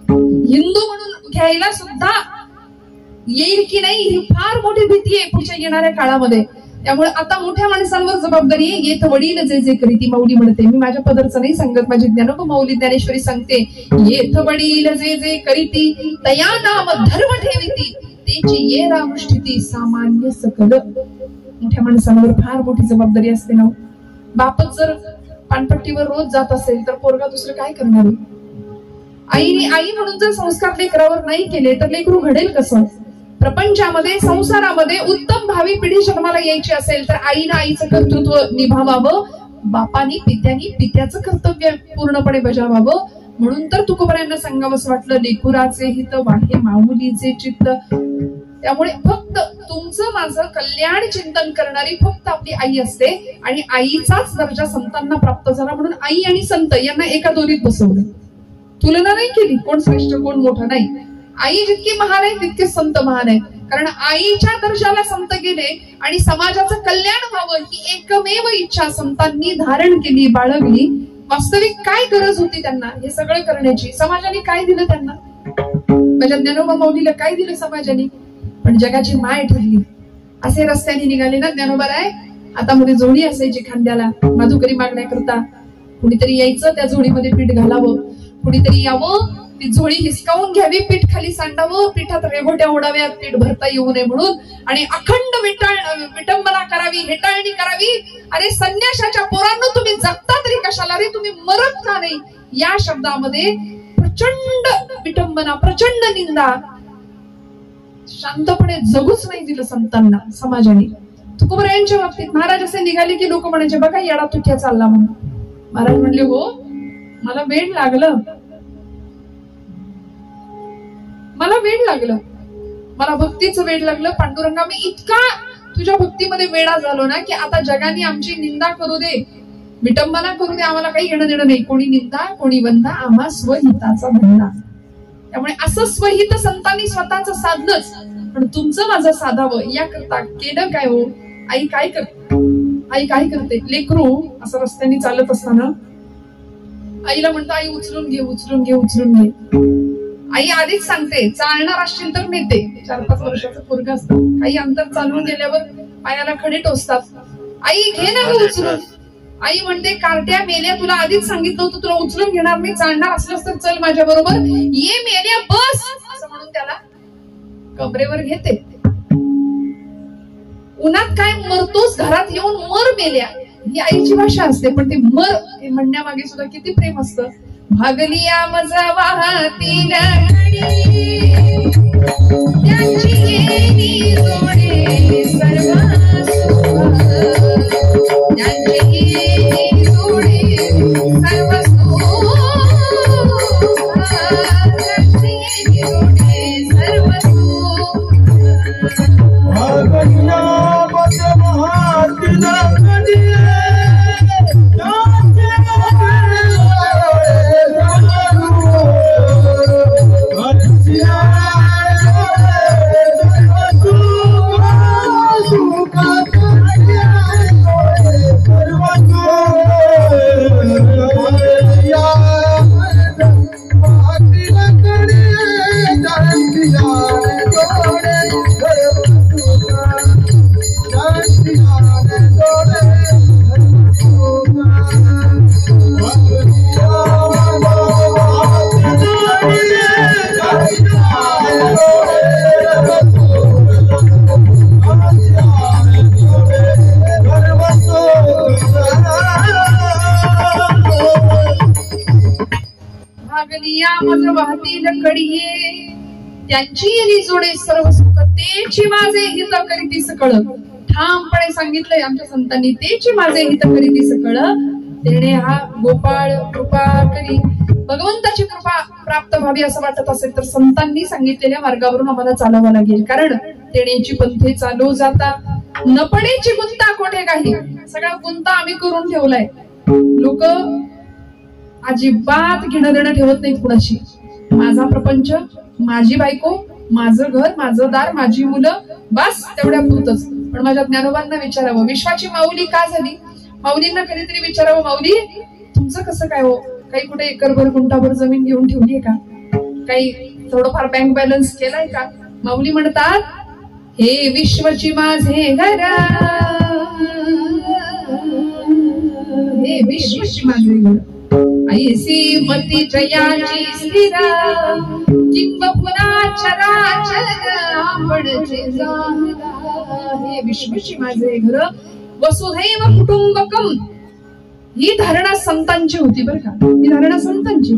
[SPEAKER 2] हिंदू म्हणून घ्यायला सुद्धा येईल की नाही, ही फार मोठी भीती आहे पुढच्या येणाऱ्या काळामध्ये. त्यामुळे आता मोठ्या माणसांवर जबाबदारी आहे. येत वडील जे जे करीती माऊली म्हणते. मी माझ्या पदरचं नाही सांगत, माझी ज्ञानोबा माऊली ज्ञानेश्वरी सांगते. येत वडील जे जे करीती तया नाम धर्म ठेविती, तेची ये रामष्ठिती सामान्य सकल. मोठ्या माणसांवर फार मोठी जबाबदारी असते ना. बापच जर पानपट्टीवर रोज जात असेल तर पोरगा दुसरं काय करणार? आईने आई म्हणून जर संस्कार लेकरावर नाही केले तर लेकरू घडेल कसं? प्रपंचामध्ये, संसारामध्ये उत्तम भावी पिढी जन्माला यायची असेल तर आईनं आईचं कर्तृत्व निभावावं, बापानी पित्यानी पित्याचं कर्तव्य पूर्णपणे बजावावं. म्हणून तर तुकोबरायांना सांगावंच वाटलं, लेकुराचे हित वाहे माऊलीचे चित्त. त्यामुळे फक्त तुमचं माझं कल्याण चिंतन करणारी फक्त आपली आई असते. आणि आईचाच दर्जा संतांना प्राप्त झाला म्हणून आई आणि संत यांना एका दोरीत बसवलं. तुलना नाही केली, कोण श्रेष्ठ कोण मोठं नाही. आई जितकी महान आहे तितके संत महान आहेत. कारण आईच्या दर्जाला संत गेले आणि समाजाचं कल्याण व्हावं ही एकमेव इच्छा संतांनी धारण केली, बाळगली. वास्तविक काय गरज होती त्यांना हे सगळं करण्याची? समाजाने काय दिलं त्यांना? माझ्या ज्ञानोबा माऊलीला काय दिलं समाजाने? पण जगाची माय ठरली. असे रस्त्याने निघाले ना ज्ञानोबाराय. आता मध्ये जोडी असायची खांद्याला माधुकरी मागण्याकरता. कुणीतरी यायचं, त्या जोडीमध्ये पीठ घालावं, कुणीतरी यावं, ती झोळी हिसकावून घ्यावी, पीठ खाली सांडावं, पिठात रेघोट्या ओढाव्यात, पीठ भरता येऊ नये म्हणून, आणि अखंड विटंबना करावी, हेटाळणी करावी. अरे संन्याशाच्या पोरांनो, तुम्ही जगता तरी कशाला रे? तुम्ही मरत का नाही? या शब्दामध्ये प्रचंड विटंबना, प्रचंड निंदा. शांतपणे जगूच नाही दिलं संतांना समाजाने. तुकोबरायांच्या बाबतीत महाराज असे निघाले की लोक म्हणायचे, बघा येडा तुक्या चालला म्हणून. महाराज म्हणले, हो मला वेड लागलं, मला वेड लागलं, मला भक्तीचं वेड लागलं. पांडुरंगा, मी इतका तुझ्या भक्तीमध्ये वेडा झालो ना की आता जगाने आमची निंदा करू दे, विटंबना करू दे, आम्हाला काही घेणं देणं नाही. कोणी निंदा कोणी वंदा, आम्हा स्वहिताचा धंदा. त्यामुळे असं स्वहित संतांनी स्वतःच साधलंच. पण तुमचं माझं साधावं याकरता केलं काय हो? आई काय करते? लेकरू असं रस्त्याने चालत असताना आईला म्हणतो, आई उचलून घे, उचलून घे, उचलून घे. आई आधीच सांगते, चालणार असशील तर नेते. 4-5 वर्षाचं पोरगं असतं, काही अंतर चालवून गेल्यावर पायाला खडे टोचतात. आई घे ना गं उचलून. आई म्हणते, कार्ट्या मेल्या, तुला आधीच सांगितलं होतं तुला उचलून घेणार नाही, चालणार असलंच तर चल माझ्या बरोबर, ये मेल्या बस असं म्हणून त्याला कमरेवर घेते. उन्हात काय मरतोस, घरात येऊन मर मेल्या, ही आईची भाषा असते. पण ते मर हे म्हणण्यामागे सुद्धा किती प्रेम असतं. भागलिया मजा वाहतील त्यांची येणी जोडे सर्व सुख, त्यांची येणी जोडे सर्व सुख, त्यांची येणी जोडे सर्व सुख.
[SPEAKER 1] भागलिया मजा वाहतील
[SPEAKER 2] वाहतील कडिये त्यांची येणी जोडे सर्व सुख, तेची माझे हित करीती सकळ. ठामपणे सांगितलंय आमच्या संतांनी, तेची माझे हित करीती सकळ. तेणे हा गोपाळ कृपा करी. भगवंताची कृपा प्राप्त व्हावी असं वाटत असेल तर संतांनी सांगितलेल्या मार्गावरून आम्हाला चालावं लागेल. कारण तेणेची पंथे चालू जाता न पडेची गुंता कोठे काही. सगळा गुंता आम्ही करून ठेवलाय. लोक अजिबात घेणं देणं ठेवत नाहीत कुणाशी. माझा प्रपंच, माझी बायको, माझं घर, माझं दार, माझी मुलं, बस तेवढ्या पुरतच. पण माझ्या ज्ञानोबांना विचारावं, विश्वाची माऊली का झाली? माऊलींना कधीतरी विचारावं, माऊली तुमचं कसं काय हो? काही कुठे एकरभर गुंठाभर जमीन घेऊन ठेवलीये का? काही थोडंफार बँक बॅलन्स केलाय का? माऊली म्हणतात, हे विश्वची माझे घर, हे विश्वची माझे घर, ऐसी मती जयाची स्थिर, किंब पुन्हा चराचर आपणचे जाहला. हे विश्वची माझे घर, वसुधैव कुटुंबकम. ही धारणा संतांची होती बरं का, ही धारणा संतांची.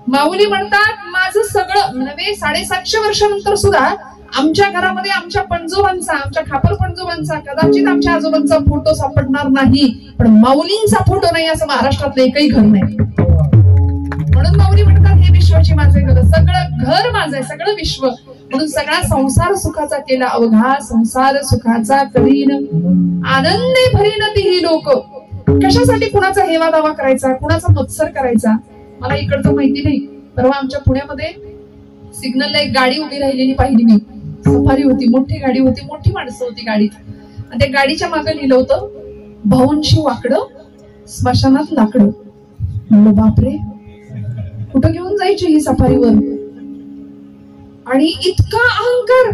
[SPEAKER 2] माऊली म्हणतात, माझं सगळं नव्हे 750 वर्षानंतर सुद्धा आमच्या घरामध्ये आमच्या पणजोबांचा, आमच्या खापर पणजोबांचा, कदाचित आमच्या आजोबांचा फोटो सापडणार नाही, पण माऊलींचा फोटो नाही असं महाराष्ट्रातलं एकही घर नाही. म्हणून माऊली म्हणतात, हे विश्वाची माझे घर, सगळं घर माझं आहे, सगळं विश्व. म्हणून सगळा संसार सुखाचा केला अवघा, संसार सुखाचा करीन आनंदे भरीन तीही लोक. कशासाठी कुणाचा हेवा दावा करायचा, कुणाचा मत्सर करायचा? मला इकडचं माहिती नाही. परवा आमच्या पुण्यामध्ये सिग्नलला एक गाडी उभी राहिलेली पाहिली मी. सफारी होती, मोठी गाडी होती, मोठी माणसं होती गाडीत. आणि त्या गाडीच्या मागे लिहिलं होतं, भाऊंशी वाकडं, स्मशानात लाकडं. म्हणलं बापरे, कुठं घेऊन जायची ही सफारीवर? आणि इतका अहंकार,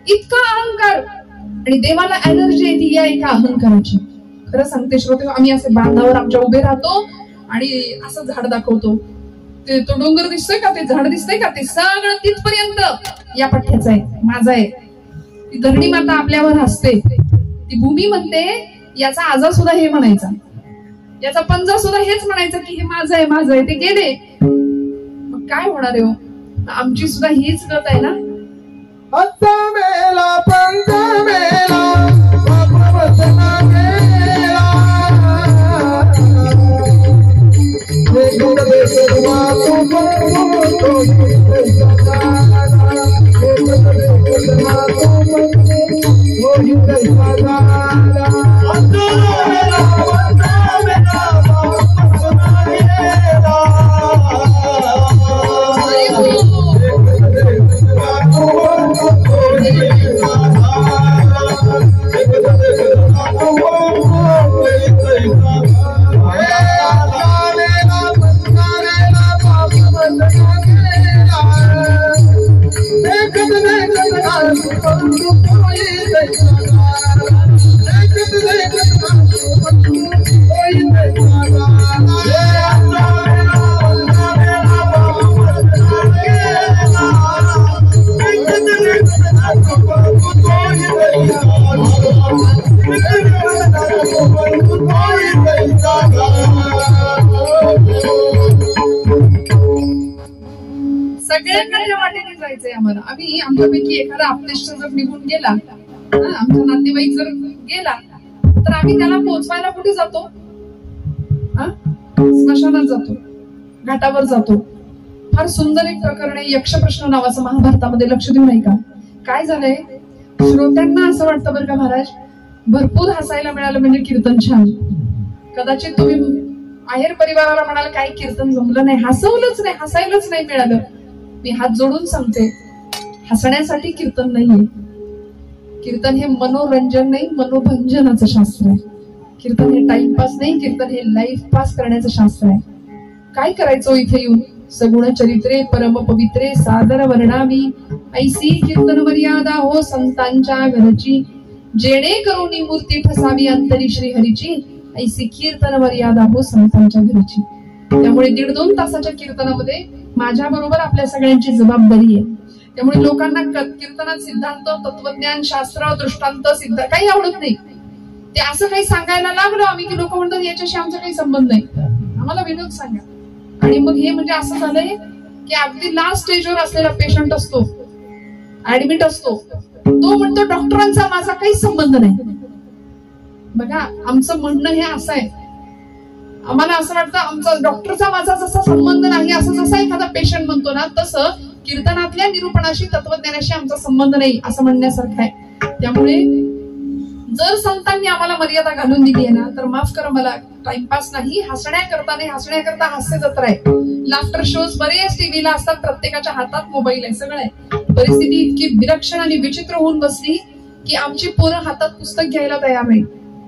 [SPEAKER 2] इतका अहंकार. आणि देवाला एनर्जी येते या एका अहंकाराची. खरं सांगते श्रोते, आम्ही असे बांधावर आमच्या उभे राहतो आणि असं झाड दाखवतो. ते तो डोंगर दिसतोय का, ते झाड दिसतंय का, ते सगळं तिथपर्यंत या पठ्ठ्याचं आहे, माझं आहे. ती धरणी माता आपल्यावर हसते, ती भूमी म्हणते, याचा आजा सुद्धा हे म्हणायचा, याचा पंजा सुद्धा हेच म्हणायचं की हे माझं आहे, माझं आहे. ते गेले, मग काय होणार आहे हो? आमची सुद्धा हीच गत आहे ना.
[SPEAKER 1] आता मेला पंजा मेला, बाप वचना मेला,
[SPEAKER 2] सगळ्यांकडे वाटेने जायचंय आम्हाला. आम्ही आमच्यापैकी एखादा आपतेष्ट जर निघून गेला, आमचा नातेवाईक जर गेला, तर आम्ही त्याला पोहोचवायला कुठे जातो? स्मशानात जातो, घाटावर जातो. फार सुंदर एक प्रकरण आहे, यक्ष प्रश्न नावाचं महाभारतामध्ये. लक्ष देऊ नाही का? काय झालंय, श्रोत्यांना असं वाटतं बरं का महाराज, भरपूर हसायला मिळालं म्हणजे कीर्तन छान. कदाचित तुम्ही आहेर परिवाराला म्हणाल काय कीर्तन जमलं नाही, हसवलंच नाही, हसायलाच नाही मिळालं. मी हात जोडून सांगते, हसण्यासाठी कीर्तन नाहीये. कीर्तन हे मनोरंजन नाही, मनोभंजनाचं शास्त्र आहे. कीर्तन हे टाइमपास नाही, कीर्तन हे लाईफ पास करण्याचं शास्त्र आहे. काय करायचं इथे येऊन? सगुण चरित्रे परम पवित्रे सादर वर्णावी, ऐसी कीर्तन मर्यादा हो संतांच्या घरची, जेणेकरून मूर्ती ठसावी अंतरी श्रीहरीची, ऐसी कीर्तन मर्यादा हो संतांच्या घरची. त्यामुळे 1.5-2 तासाच्या कीर्तनामध्ये माझ्या बरोबर आपल्या सगळ्यांची जबाबदारी आहे. त्यामुळे लोकांना कीर्तनात सिद्धांत, तत्वज्ञान, शास्त्र, दृष्टांत, सिद्ध काही आवडत नाही. ते असं काही सांगायला लागलो आम्ही की लोक म्हणतात याच्याशी आमचा काही संबंध नाही, आम्हाला विनोद सांगा. आणि मग हे म्हणजे असं झालंय की अगदी लास्ट स्टेजवर असलेला पेशंट असतो, ऍडमिट असतो, तो म्हणतो डॉक्टरांचा माझा काही संबंध नाही. बघा, आमचं म्हणणं हे असं आहे, आम्हाला असं वाटतं आमचा डॉक्टरचा माझा जसा संबंध नाही, असं जसा एखादा पेशंट म्हणतो ना, तसं कीर्तनातल्या निरूपणाशी, तत्वज्ञानाशी आमचा संबंध नाही असं म्हणण्यासारखं आहे. त्यामुळे जर संतांनी आम्हाला मर्यादा घालून दिली आहे ना, तर माफ करा मला, टाइमपास नाही, हसण्याकरता नाही, हसण्याकरता हास्य जत्रा आहे. लाफ्टर शोज बरेच टीव्हीला असतात, प्रत्येकाच्या हातात मोबाईल आहे, सगळं आहे. परिस्थिती इतकी विलक्षण आणि विचित्र होऊन बसली की आमची पोरं हातात पुस्तक घ्यायला तयार नाही,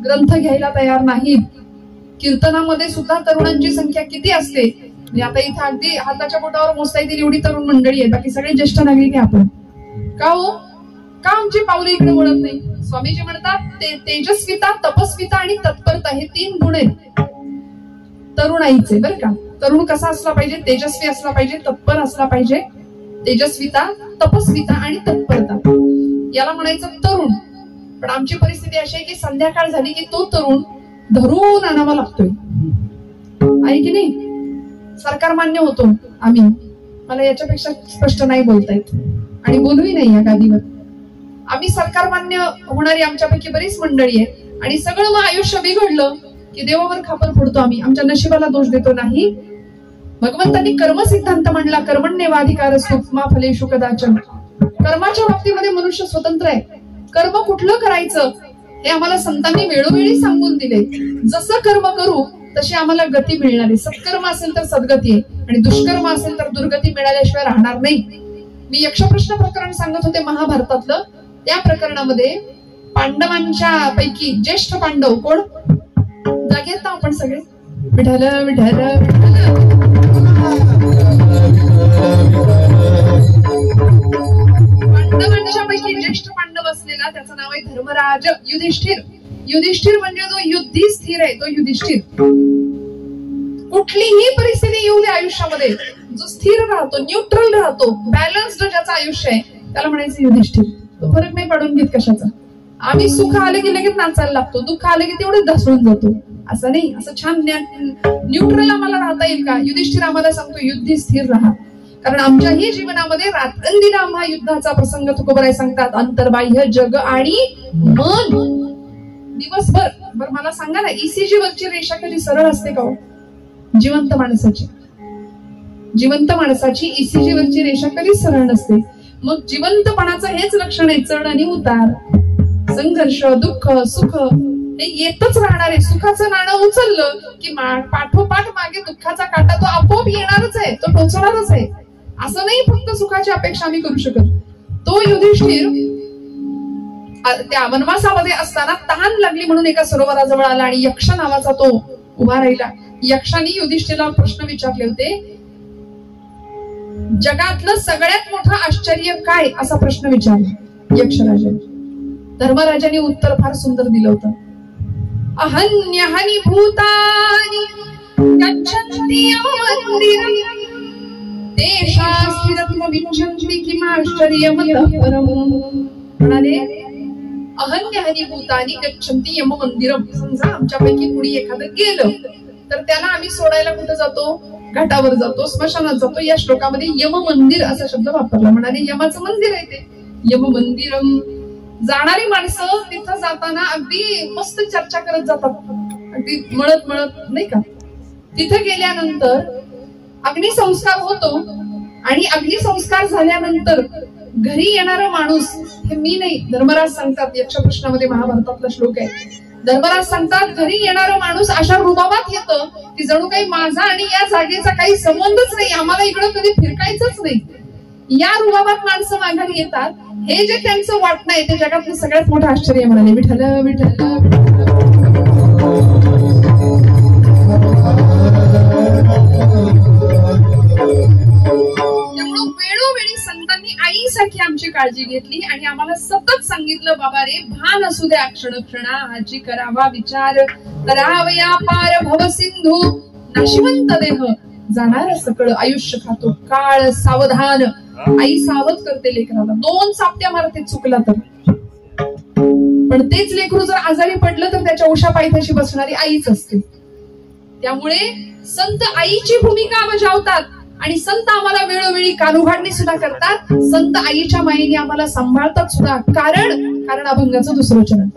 [SPEAKER 2] ग्रंथ घ्यायला तयार नाहीत. कीर्तनामध्ये सुद्धा तरुणांची संख्या किती असते, आता इथे अगदी हाताच्या बोटावर मोजता येतील एवढी तरुण मंडळी आहे, बाकी सगळे ज्येष्ठ नागरिक आहे आपण. का हो, का आमची पावले इकडे वळत नाही? स्वामीजी म्हणतात तेजस्विता, तपस्विता आणि तत्परता हे 3 गुण आहेत तरुणाईचे बरं का. तरुण कसा असला पाहिजे? तेजस्वी असला पाहिजे, तत्पर असला पाहिजे. तेजस्विता, तपस्विता आणि तत्परता याला म्हणायचं तरुण. पण आमची परिस्थिती अशी आहे की संध्याकाळ झाली की तो तरुण धरून आणावा लागतोय, आहे की नाही? सरकार मान्य होतो आम्ही, मला याच्यापेक्षा स्पष्ट नाही बोलता येत आणि बोलूही नाही या गादीवर. आम्ही सरकार मान्य होणारी आमच्यापैकी बरीच मंडळी आहे आणि सगळं मग आयुष्य बिघडलं की देवावर खापर फोडतो आम्ही, आमच्या नशिबाला दोष देतो. नाही, भगवंतांनी कर्म सिद्धांत म्हणला, कर्मण्येवाधिकार मा फलेषु कदाचन. कर्माच्या बाबतीमध्ये मनुष्य स्वतंत्र आहे. कर्म कुठलं करायचं हे आम्हाला संतांनी वेळोवेळी सांगून दिले. जसं कर्म करू तशी आम्हाला गती मिळणार आहे. सत्कर्म असेल तर सद्गती आहे आणि दुष्कर्म असेल तर दुर्गती मिळाल्याशिवाय राहणार नाही. मी यक्षप्रश्न प्रकरण सांगत होते महाभारतातलं. त्या प्रकरणामध्ये पांडवांच्या पैकी ज्येष्ठ पांडव कोण? जागेत ना आपण सगळे? विठ्ठल विठ्ठल पांडवांच्या पैकी ज्येष्ठ पांडव असलेला त्याचं नाव आहे धर्मराज युधिष्ठिर. युधिष्ठिर म्हणजे जो युद्धी स्थिर आहे तो युधिष्ठिर. कुठलीही परिस्थिती येऊ दे आयुष्यामध्ये जो स्थिर राहतो, न्यूट्रल राहतो, बॅलन्स्ड ज्याचं आयुष्य आहे त्याला म्हणायचं युधिष्ठिर. तो फरक नाही पडून घेत कशाचा. आम्ही सुख आले की लगेच नाचायला लागतो, दुःख आले की तेवढं ढसळून जातो. असं नाही, असं छान न्यूट्रल आम्हाला राहता येईल का? युधिष्ठिर आम्हाला सांगतो युद्धी स्थिर राहा. कारण आमच्याही जीवनामध्ये रात्रंदिना आम्हा युद्धाचा प्रसंग तुकोबराय सांगतात. अंतर्बाह्य जग आणि मन. दिवसभर बरं मला सांगा ना, ईसीजी वरची रेषा कधी सरळ असते का? जिवंत माणसाची ईसीजी वरची रेषा कधी सरळ नसते. मग जिवंतपणाचं हेच लक्षण आहे, चढ आणि उतार, संघर्ष, दुःख, सुख हे येतच राहणार आहे. सुखाचं नाणं उचललं की पाठोपाठ मागे दुःखाचा काटा तो आपोआप येणारच आहे, तो टोचणारच आहे. असं नाही फक्त सुखाची अपेक्षा आम्ही करू शकत. तो युधिष्ठिर त्या वनवासामध्ये असताना तहान लागली म्हणून एका सरोवराजवळ आला आणि यक्ष नावाचा तो उभा राहिला. यक्षाने युधिष्ठिरला प्रश्न विचारले होते, जगातलं सगळ्यात मोठं आश्चर्य काय? असा प्रश्न विचारला यक्षराजाने. धर्मराजाने उत्तर फार सुंदर दिलं होतं. अहन्यहनि भूतानि गच्छन्ति यममन्दिरं तेषास्थिरत्व विच्छन्ति किमाश्चर्यमतः परम्. म्हणाले अहन्यहनि भूतानि गच्छन्ति यममन्दिरं. समजा आमच्यापैकी कुणी एखादं गेलं तर त्याला आम्ही सोडायला कुठे जातो? घाटावर जातो, स्मशानात जातो. या श्लोकामध्ये यम मंदिर असा शब्द वापरला. म्हणाले यमाचं मंदिर आहे ते यम मंदिरम. जाणारी माणसं तिथं जाताना अगदी मस्त चर्चा करत जातात, अगदी म्हणत नाही का. तिथं गेल्यानंतर अग्निसंस्कार होतो आणि अग्निसंस्कार झाल्यानंतर घरी येणारा माणूस, हे मी नाही, धर्मराज सांगतात, यक्षप्रश्नामध्ये महाभारतातला श्लोक आहे. धर्मराज सांगतात घरी येणारा माणूस अशा रुबाबात येतं की जणू काही माझा आणि या जागेचा काही संबंधच नाही, आम्हाला इकडं कधी फिरकायचंच नाही. या रुबाबात माणसं माघारी येतात. हे जे त्यांचं वाटणं आहे ते जगातलं सगळ्यात मोठं आश्चर्य. म्हणाले विठ्ठल विठ्ठल. वेळोवेळी संतांनी आईसारखी आमची काळजी घेतली आणि आम्हाला सतत सांगितलं, बाबा रे, भान असू द्या क्षणक्षणा, आजी करावा विचार, करावया पार भव सिंधू, नाशिवंत देह जाणार सकळ, आयुष्य खातो काळ, सावधान. आई सावध करते लेकराला. 2 चापट्या मारते चुकला तर. पण तेच लेकरू जर आजारी पडलं तर त्याच्या उशा पायथ्याशी बसणारी आईच असते. त्यामुळे संत आईची भूमिका बजावतात आणि संत आम्हाला वेळोवेळी कानउघाडणी सुद्धा करतात. संत आईच्या मायेने आम्हाला सांभाळतात सुद्धा. कारण अभंगाचं दुसरं चरण.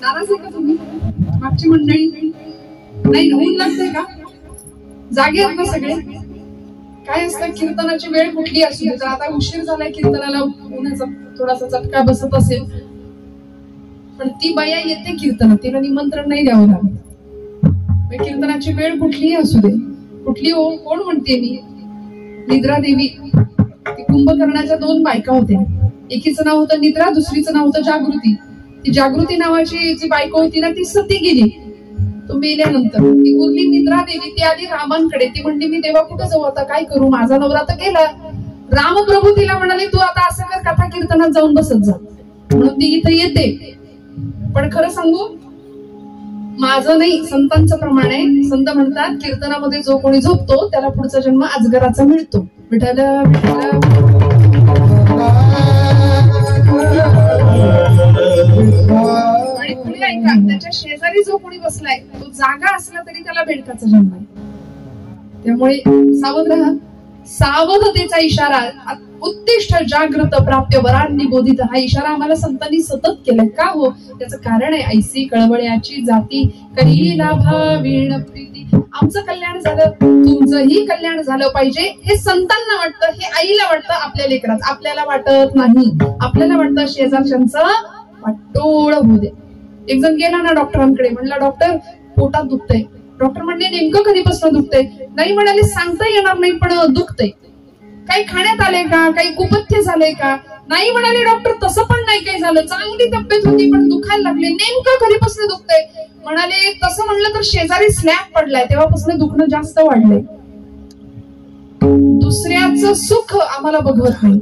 [SPEAKER 2] नाराज आहे का तुम्ही? मागची मंडळी नाही, ऊन लागतंय का? जागे आहेत ना सगळे? काय असतं, कीर्तनाची वेळ कुठली असू दे, तर आता उशीर झालाय कीर्तनाला, उन्हाचा थोडासा चटका बसत असेल, पण ती बाया येते कीर्तनात, तिला निमंत्रण नाही द्यावं लागत. कीर्तनाची वेळ कुठलीही असू दे. कुठली हो? कोण म्हणते मी? निद्रा देवी. ती कुंभकर्णाच्या 2 बायका होत्या. एकीचं नाव होतं निद्रा, दुसरीचं नाव होतं जागृती. ती जागृती नावाची जी बायको होती ना, ती सती गेली. तो मेल्यानंतर ती उरली निद्रा देवी. ती आली रामांकडे. ती म्हणली, मी देवा कुठं जाऊ, आता काय करू, माझा नवरा तर गेला. रामप्रभू तिला म्हणाले, तू आता असं कर, कथा कीर्तनात जाऊन बसत जा. म्हणून ती इथं येते पण खरं सांगू, माझं नाही, संतांचं प्रमाण आहे. संत म्हणतात, कीर्तनामध्ये जो कोणी झोपतो त्याला पुढचा जन्म अजगराचा मिळतो. विठ्ठल आणि पुढे ऐका, त्याच्या शेजारी जो कोणी बसलाय तो जागा असला तरी त्याला बेडकाचा जन्म आहे. त्यामुळे सावध राहा. सावधतेचा इशारा, उत्तिष्ठ जागृत प्राप्य वरांनी बोधित, हा इशारा आम्हाला संतांनी सतत केलाय. का हो? त्याचं कारण आहे, ऐसी कळवळ्याची जाती करी लाभावीण प्रीती. आमचं कल्याण झालं, तुमचंही कल्याण झालं पाहिजे हे संतांना वाटतं, हे आईला वाटतं, आपल्या लेकराचं आपल्याला वाटत नाही. आपल्याला वाटतं शेजारच्यांचं वाटोळ होऊ दे. एक जण गेला ना डॉक्टरांकडे, म्हणला डॉक्टर पोटात दुखतंय. डॉक्टर म्हणले नेमकं कधीपासून दुखतंय? नाही म्हणाले, सांगता येणार नाही पण दुखतंय. काही खाण्यात आलंय का? काही कुपथ्य झालंय का? नाही म्हणाले डॉक्टर, तसं पण नाही काही झालं, चांगली तब्येत होती पण दुखायला लागले. नेमकं कधीपासून दुखतंय? म्हणाले तसं म्हणलं तर शेजारी स्लॅब पडलाय तेव्हापासून दुखणं जास्त वाढलंय. दुसऱ्याचं सुख आम्हाला बघवत नाही,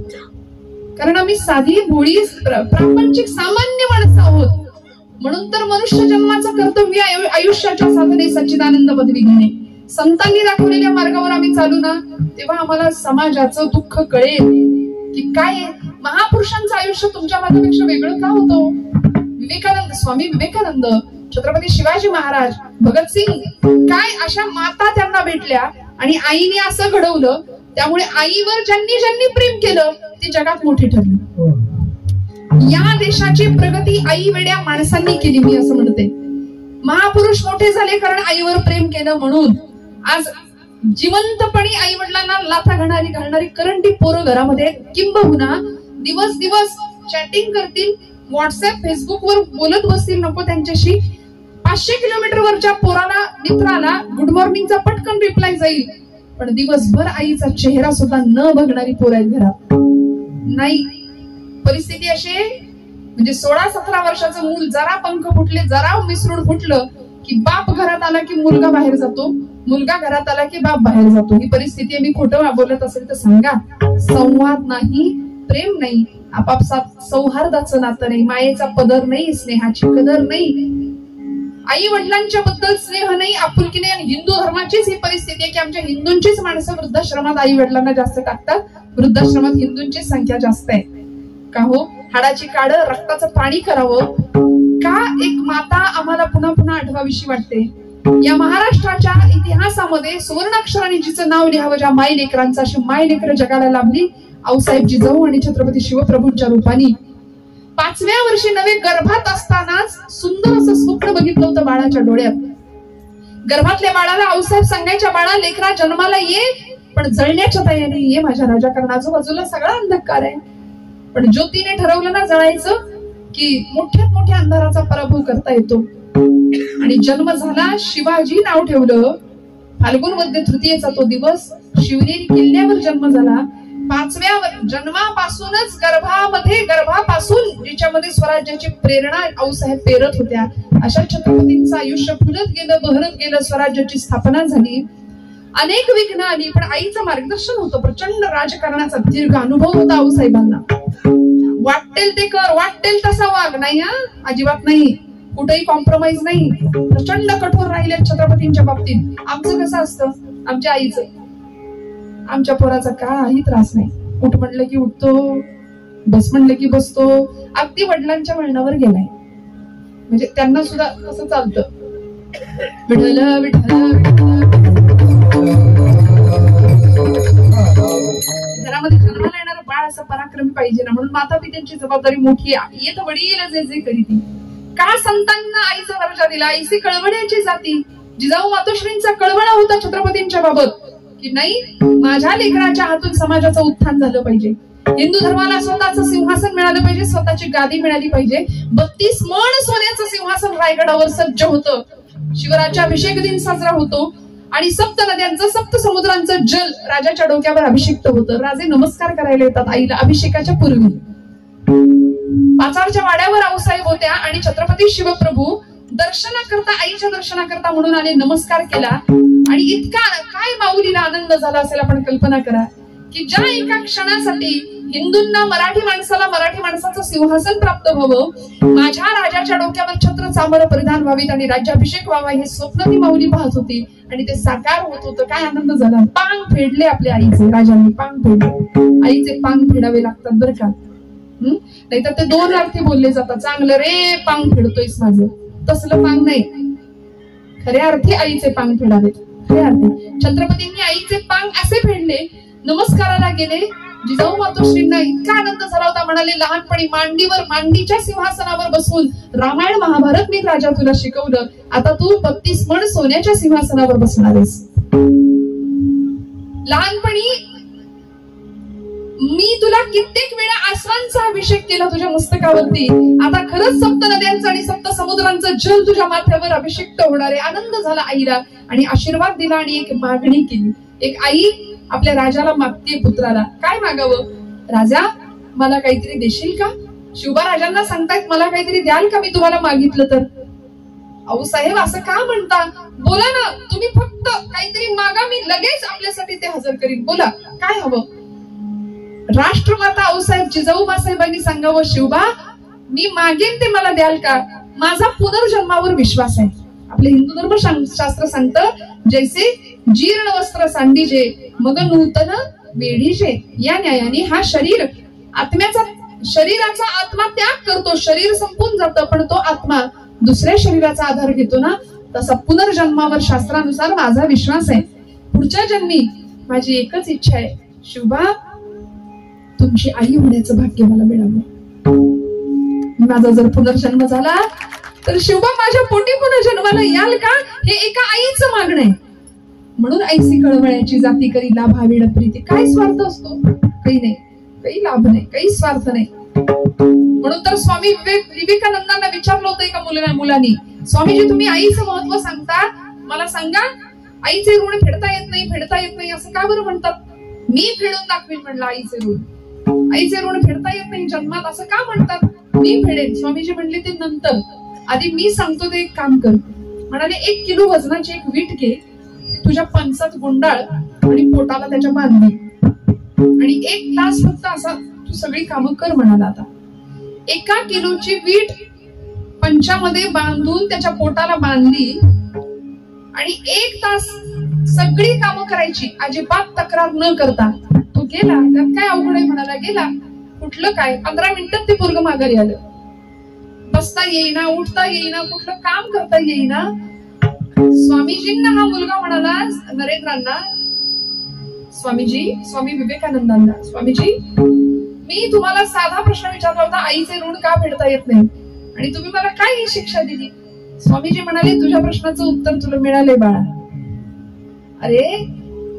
[SPEAKER 2] कारण आम्ही साधी भोळी प्रापंचिक सामान्य माणसं आहोत. म्हणून तर मनुष्य जन्माचं कर्तव्य आयुष्याच्या साधने सच्चिदानंद पदवी घेणे. संतांनी दाखवलेल्या मार्गावर आम्ही चालू ना, तेव्हा आम्हाला समाजाचं दुःख कळेल की काय महापुरुषांचं आयुष्य तुमच्या माझ्यापेक्षा वेगळं का होतं. विवेकानंद, स्वामी विवेकानंद, छत्रपती शिवाजी महाराज, भगतसिंग, काय अशा माता त्यांना भेटल्या आणि आईने असं घडवलं. त्यामुळे आईवर ज्यांनी ज्यांनी प्रेम केलं ती जगात मोठी ठरली. या देशाची प्रगती आई वेड्या माणसांनी केली, मी असं म्हणते. महापुरुष मोठे झाले कारण आईवर प्रेम केलं. म्हणून आज जिवंतपणी आई वडिलांना लाथा घालणारी करंटी पोरं घरामध्ये, किंबहुना दिवस दिवस चॅटिंग करतील, व्हॉट्सअप फेसबुक वर बोलत बसतील, नको त्यांच्याशी. 500 किलोमीटर वरच्या पोराला, मित्राला गुड मॉर्निंगचा पटकन रिप्लाय जाईल, पण दिवसभर आईचा चेहरा सुद्धा न बघणारी पोरं आहेत घरात. नाही, परिस्थिती अशी म्हणजे 16-17 वर्षाचं मूल जरा पंख फुटले, जरा मिसरूड फुटलं की बाप घरात आला की मुलगा बाहेर जातो, मुलगा घरात आला की बाप बाहेर जातो. ही परिस्थिती आहे. मी खोटं बोलत असेल तर सांगा. संवाद नाही, प्रेम नाही, आपापसात सौहार्दाचं नातं नाही, मायेचा पदर नाही, स्नेहाची कदर नाही, आई वडिलांच्या बद्दल स्नेह नाही, आपुलकी नाही. आणि हिंदू धर्माचीच ही परिस्थिती आहे की आमच्या हिंदूंचीच माणसं वृद्धाश्रमात आई वडिलांना जास्त टाकतात. वृद्धाश्रमात हिंदूंची संख्या जास्त आहे. का हो? हाडाची काढ, रक्ताचं पाणी करावं का एक माता आम्हाला पुन्हा पुन्हा आठवावीशी वाटते. या महाराष्ट्राच्या इतिहासामध्ये सुवर्णाक्षराने जिचं नाव लिहावं, ज्या माय लेकरांचं, अशी माय लेकरं जगाला लाभली आऊसाहेब जिजाऊ आणि छत्रपती शिवप्रभूंच्या रूपाने. 5व्या वर्षी नवे गर्भात असतानाच सुंदर असं स्वप्न बघितलं होतं बाळाच्या डोळ्यात. गर्भातल्या बाळाला आऊसाहेब सांगायच्या, बाळा लेकरा जन्माला ये, पण जळण्याच्या तयारी ये माझ्या राजा, कारण आजूबाजूला सगळा अंधकार आहे. पण ज्योतीने ठरवलं ना जळायचं की मोठ्यात मोठ्या अंधाराचा पराभव करता येतो. आणि जन्म झाला, शिवाजी नाव ठेवलं. फाल्गुन वद्य तृतीयेचा तो दिवस, शिवनेरी किल्ल्यावर जन्म झाला. 5व्या जन्मापासूनच गर्भापासून जिच्यामध्ये स्वराज्याची प्रेरणा आऊसाहेब पेरत होत्या, अशा छत्रपतींचं आयुष्य फुलत गेलं, बहरत गेलं, स्वराज्याची स्थापना झाली. अनेक विघ्न आली, पण आईचं मार्गदर्शन होतं. प्रचंड राजकारणाचा दीर्घ अनुभव होता आऊसाहेबांना. वाटेल ते कर, वाटेल तसा वाग, नाही हा, अजिबात नाही, कुठेही कॉम्प्रोमाइज नाही. प्रचंड कठोर राहिले छत्रपतींच्या बाबतीत. आमचं कसं असतं, आमच्या आईचं, आमच्या पोराचा काही त्रास नाही, उठ म्हणलं की उठतो, बस म्हणलं की बसतो. अगदी वडिलांच्या वळणावर गेलाय, म्हणजे त्यांना सुद्धा कसं चालतं, विठ्ठल विठ्ठल. घरामध्ये जन्माला येणारं बाळ असं पराक्रमी पाहिजे ना, म्हणून माता पित्यांची जबाबदारी मोठी आहे. येत वडील जे जे करीती. का संतांना आईचा दर्जा दिला? आईची कळवळ्याची जाती. जिजाऊ मातोश्रींचा कळवळा होता छत्रपतींच्या बाबत की नाही, माझ्या लेकराच्या हातून समाजाचं उत्थान झालं पाहिजे. हिंदू धर्माला स्वतःचं सिंहासन मिळालं पाहिजे, स्वतःची गादी मिळाली पाहिजे. 32 मण सोन्याचं सिंहासन रायगडावर सज्ज होतं. शिवराज्याभिषेक दिन साजरा होतो आणि 7 नद्यांचं, 7 समुद्रांचं जल राजाच्या डोक्यावर अभिषिक्त होतं. राजे नमस्कार करायला येतात आईला अभिषेकाच्या पूर्वी. पाचाडच्या वाड्यावर आऊसाहेब होत्या आणि छत्रपती शिवप्रभू दर्शनाकरता, आईच्या दर्शनाकरता म्हणून आले, नमस्कार केला. आणि इतका काय माऊलीला आनंद झाला असेल आपण कल्पना करा की ज्या एका क्षणासाठी हिंदूंना, मराठी माणसाला मराठी माणसाचं सिंहासन प्राप्त व्हावं, माझ्या राजाच्या डोक्यावर छत्र चामर परिधान व्हावीत आणि राज्याभिषेक व्हावा हे स्वप्न ती माऊली पाहत होती आणि ते साकार होत होतं. काय आनंद झाला. पांग फेडले आपल्या आईचे, राजांनी पांग फेडले. आईचे पांग फेडावे लागतात बरं का. नाहीतर ते दोन अर्थी बोलले जातात. चांगलं रे पांग फेडतोयस माझं, तसलं पांग नाही. खऱ्या अर्थी आईचे पांग फेडावेत. खऱ्या अर्थी छत्रपतींनी आईचे पांग असे फेडले, नमस्काराला गेले. जिजाऊ मातोश्रींना इतका आनंद झाला होता, म्हणाले लहानपणी मांडीच्या सिंहासनावर बसून रामायण महाभारत मी राजा तुला शिकवलं, आता तू 32 मण सोन्याच्या सिंहासनावर बसणार आहेस. लहानपणी मी तुला कित्येक वेळा आसवांचा अभिषेक केला तुझ्या मस्तकावरती, आता खरंच सप्त नद्यांचा आणि सप्त समुद्रांचं जल तुझ्या माथ्यावर अभिषिक्त होणार आहे. आनंद झाला आईला आणि आशीर्वाद दिला आणि एक मागणी केली. एक आई आपल्या राजाला मागते पुत्राला. काय मागावं? राजा मला काहीतरी देशील का? शिवबा राजांना सांगतायत मला काहीतरी द्याल का मी तुम्हाला मागितलं तर? अहो साहेब असं का म्हणता? बोला ना, तुम्ही फक्त काहीतरी मागा, मी लगेच आपल्यासाठी ते हजर करीन. बोला काय हवं? राष्ट्रमाता आऊसाहेब जिजाऊ मासाहेबांनी सांगावं, शिवबा मी मागेन ते मला द्याल का? माझा पुनर्जन्मावर विश्वास आहे. आपले हिंदू धर्मशास्त्र सांगतं, जैसे जीर्ण वस्त्र सांडीजे मग नूतन वेढीजे, या न्यायाने हा शरीराचा आत्मा त्याग करतो. शरीर संपून जातं पण तो आत्मा दुसऱ्या शरीराचा आधार घेतो ना, तसा पुनर्जन्मावर शास्त्रानुसार माझा विश्वास आहे. पुढच्या जन्मी माझी एकच इच्छा आहे, शिवबा तुमची आई होण्याचं भाग्य मला मिळावं. माझा जर पुनर्जन्म झाला तर शिवबा माझ्या पोटी पुनर्जन्माला याल का? हे एका आईचं मागणं आहे. म्हणून ऐसी कळवळ्याची जाती करी लाभावेड प्रीती. काय स्वार्थ असतो? काही नाही, काही लाभ नाही, काही स्वार्थ नाही. म्हणून तर स्वामी विवेकानंदांना विचारलं होतं एका मुलांनी, स्वामीजी तुम्ही आईचं महत्व सांगता, मला सांगा आईचे ऋण फेडता येत नाही असं का बरं म्हणतात? मी फेडून दाखवेन म्हणलं आईचे ऋण. आईचे ऋण फेडता येत नाही जन्मात असं का म्हणतात? मी फेडेन. स्वामीजी म्हणले ते नंतर, आधी मी सांगतो ते एक काम कर. म्हणाले 1 किलो वजनाची एक वीट घे, तुझ्या पंचात गुंडाळ आणि पोटाला त्याच्या बांधली आणि 1 तास फक्त असा तू सगळी कामं कर म्हणाला. आता 1 किलोची वीट पंचामध्ये बांधून त्याच्या पोटाला बांधली आणि 1 तास सगळी कामं करायची, अजिबात तक्रार न करता. तो गेला, त्यात काय अवघड आहे म्हणाला. गेला, कुठलं काय 15 मिनिटात ते पोरग माघारी आलं. बसता येईना, उठता येईना, कुठलं काम करता येईना. स्वामीजींना हा मुलगा म्हणाला, नरेंद्रांना, स्वामी विवेकानंदांना, स्वामीजी मी तुम्हाला साधा प्रश्न विचारला होता, आईचे ऋण का फेडता येत नाही आणि तुम्ही मला काय ही शिक्षा दिली? स्वामीजी म्हणाले, तुझ्या प्रश्नाचं उत्तर तुला मिळालंय बाळा. अरे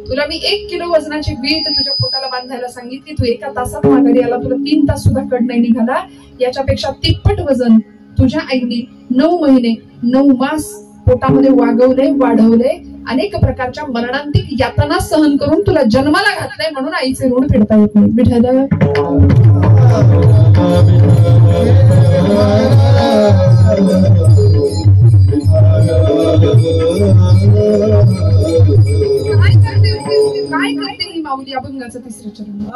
[SPEAKER 2] तुला मी 1 किलो वजनाची वीट तुझ्या पोटाला बांधायला सांगितली, तू 1 तासात माघारी आला, तुला 3 तास सुद्धा कड नाही निघाला. याच्यापेक्षा तिप्पट वजन तुझ्या आईने 9 महिने 9 मास पोटामध्ये वागवले, वाढवले, अनेक प्रकारच्या मरणांतिक यातना सहन करून तुला जन्माला घातलंय, म्हणून आईचे ऋण फेडता येत नाही. विठ्ठल काय करते ही माऊली? अभंगाचं 3रं चरण.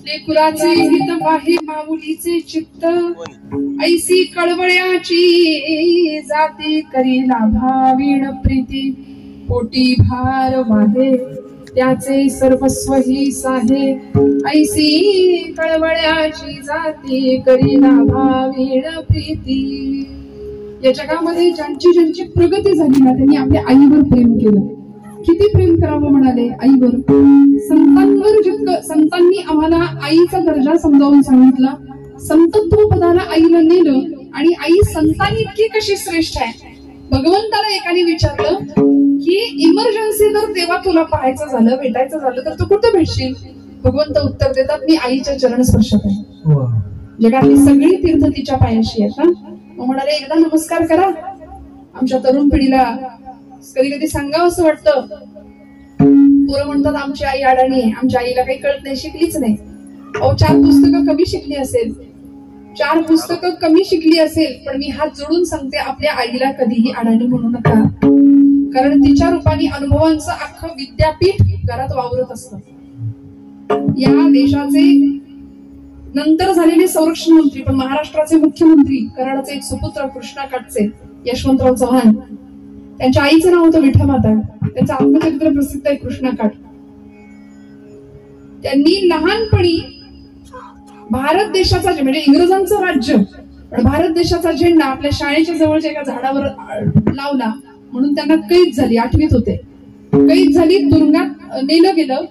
[SPEAKER 2] लेकुराचे हित पाहे माऊलीचे चित्त ऐसी कळवळ्याची जाती करीला भावीण प्रीती पोटी भार वाहे त्याचे सर्वस्व ही साहे ऐसी कळवळ्याची जाती करीला भावीण प्रीती। या जगामध्ये ज्यांची प्रगती झाली ना त्यांनी आपल्या आईवर प्रेम केलं। किती प्रेम करावं म्हणाले आईवर। संतांवर जितकं संतांनी आम्हाला आईचा दर्जा समजावून सांगितला, संतत्व पदाला आईला नेलं आणि आई संतांनी इतकी कशी श्रेष्ठ आहे। भगवंताला एकाने विचारलं की इमर्जन्सी जर तेव्हा तुला पाहायचं झालं भेटायचं झालं तर तू कुठं भेटशील? भगवंत उत्तर देतात मी आईच्या चरण स्पर्शात आहे। जगातली सगळी तीर्थ तिच्या पायाशी आहेत ना। मग म्हणाले एकदा नमस्कार करा। आमच्या तरुण पिढीला कधी कधी सांगावं असं वाटतं, पोरं म्हणतात आमची आई अडाणी आहे, आमच्या आईला काही कळत नाही, शिकलीच नाही। अहो 4 पुस्तकं कमी शिकली असेल, 4 पुस्तकं कमी शिकली असेल, पण मी हात जोडून सांगते आपल्या आईला कधीही अडाणी म्हणू नका, कारण तिच्या रूपाने अनुभवांचं अख्खं विद्यापीठ घरात वावरत असतं। या देशाचे नंतर झालेले संरक्षण मंत्री पण महाराष्ट्राचे मुख्यमंत्री कराडाचे एक सुपुत्र कृष्णा काटचे यशवंतराव चव्हाण, त्यांच्या आईचं नाव होतं विठामाता, त्यांचं आत्मचरित्र प्रसिद्ध आहे कृष्णा काट। त्यांनी लहानपणी भारत देशाचा म्हणजे इंग्रजांचं राज्य पण भारत देशाचा झेंडा आपल्या शाळेच्या जवळच्या एका झाडावर लावला म्हणून त्यांना कैद झाली। 8वीत होते, कैद झाली, तुरुंगात नेलं गेलं।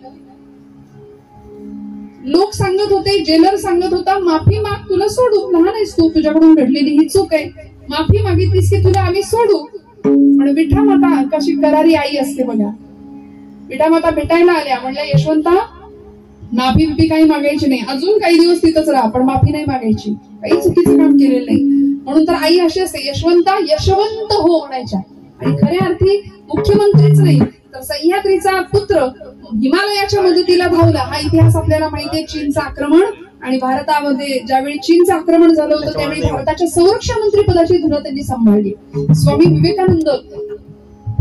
[SPEAKER 2] लोक सांगत होते, जेलर सांगत होता माफी माग, तुला सोडू, लहान आहेस तू, तुझ्याकडून घडलेली ही चूक आहे, माफी मागितलीस की तुला आम्ही सोडू। पण विठामाता कशी करारी आई असते बघा। विठामाता भेटायला आल्या, म्हणल्या यशवंता माफी बिफी काही मागायची नाही, अजून काही दिवस तिथंच राहा, पण माफी नाही मागायची, काही चुकीचं काम केलेलं नाही. म्हणून तर आई अशी असते, यशवंता यशवंत हो म्हणायच्या. आणि खऱ्या अर्थी मुख्यमंत्रीच नाही तर सह्याद्रीचा पुत्र हिमालयाच्या मदतीला धावला. हा इतिहास आपल्याला माहितीये. चीनचं आक्रमण आणि भारतामध्ये ज्यावेळी चीनचं आक्रमण झालं होतं त्यावेळी भारताच्या संरक्षण मंत्री पदाची धुरा त्यांनी सांभाळली. स्वामी विवेकानंद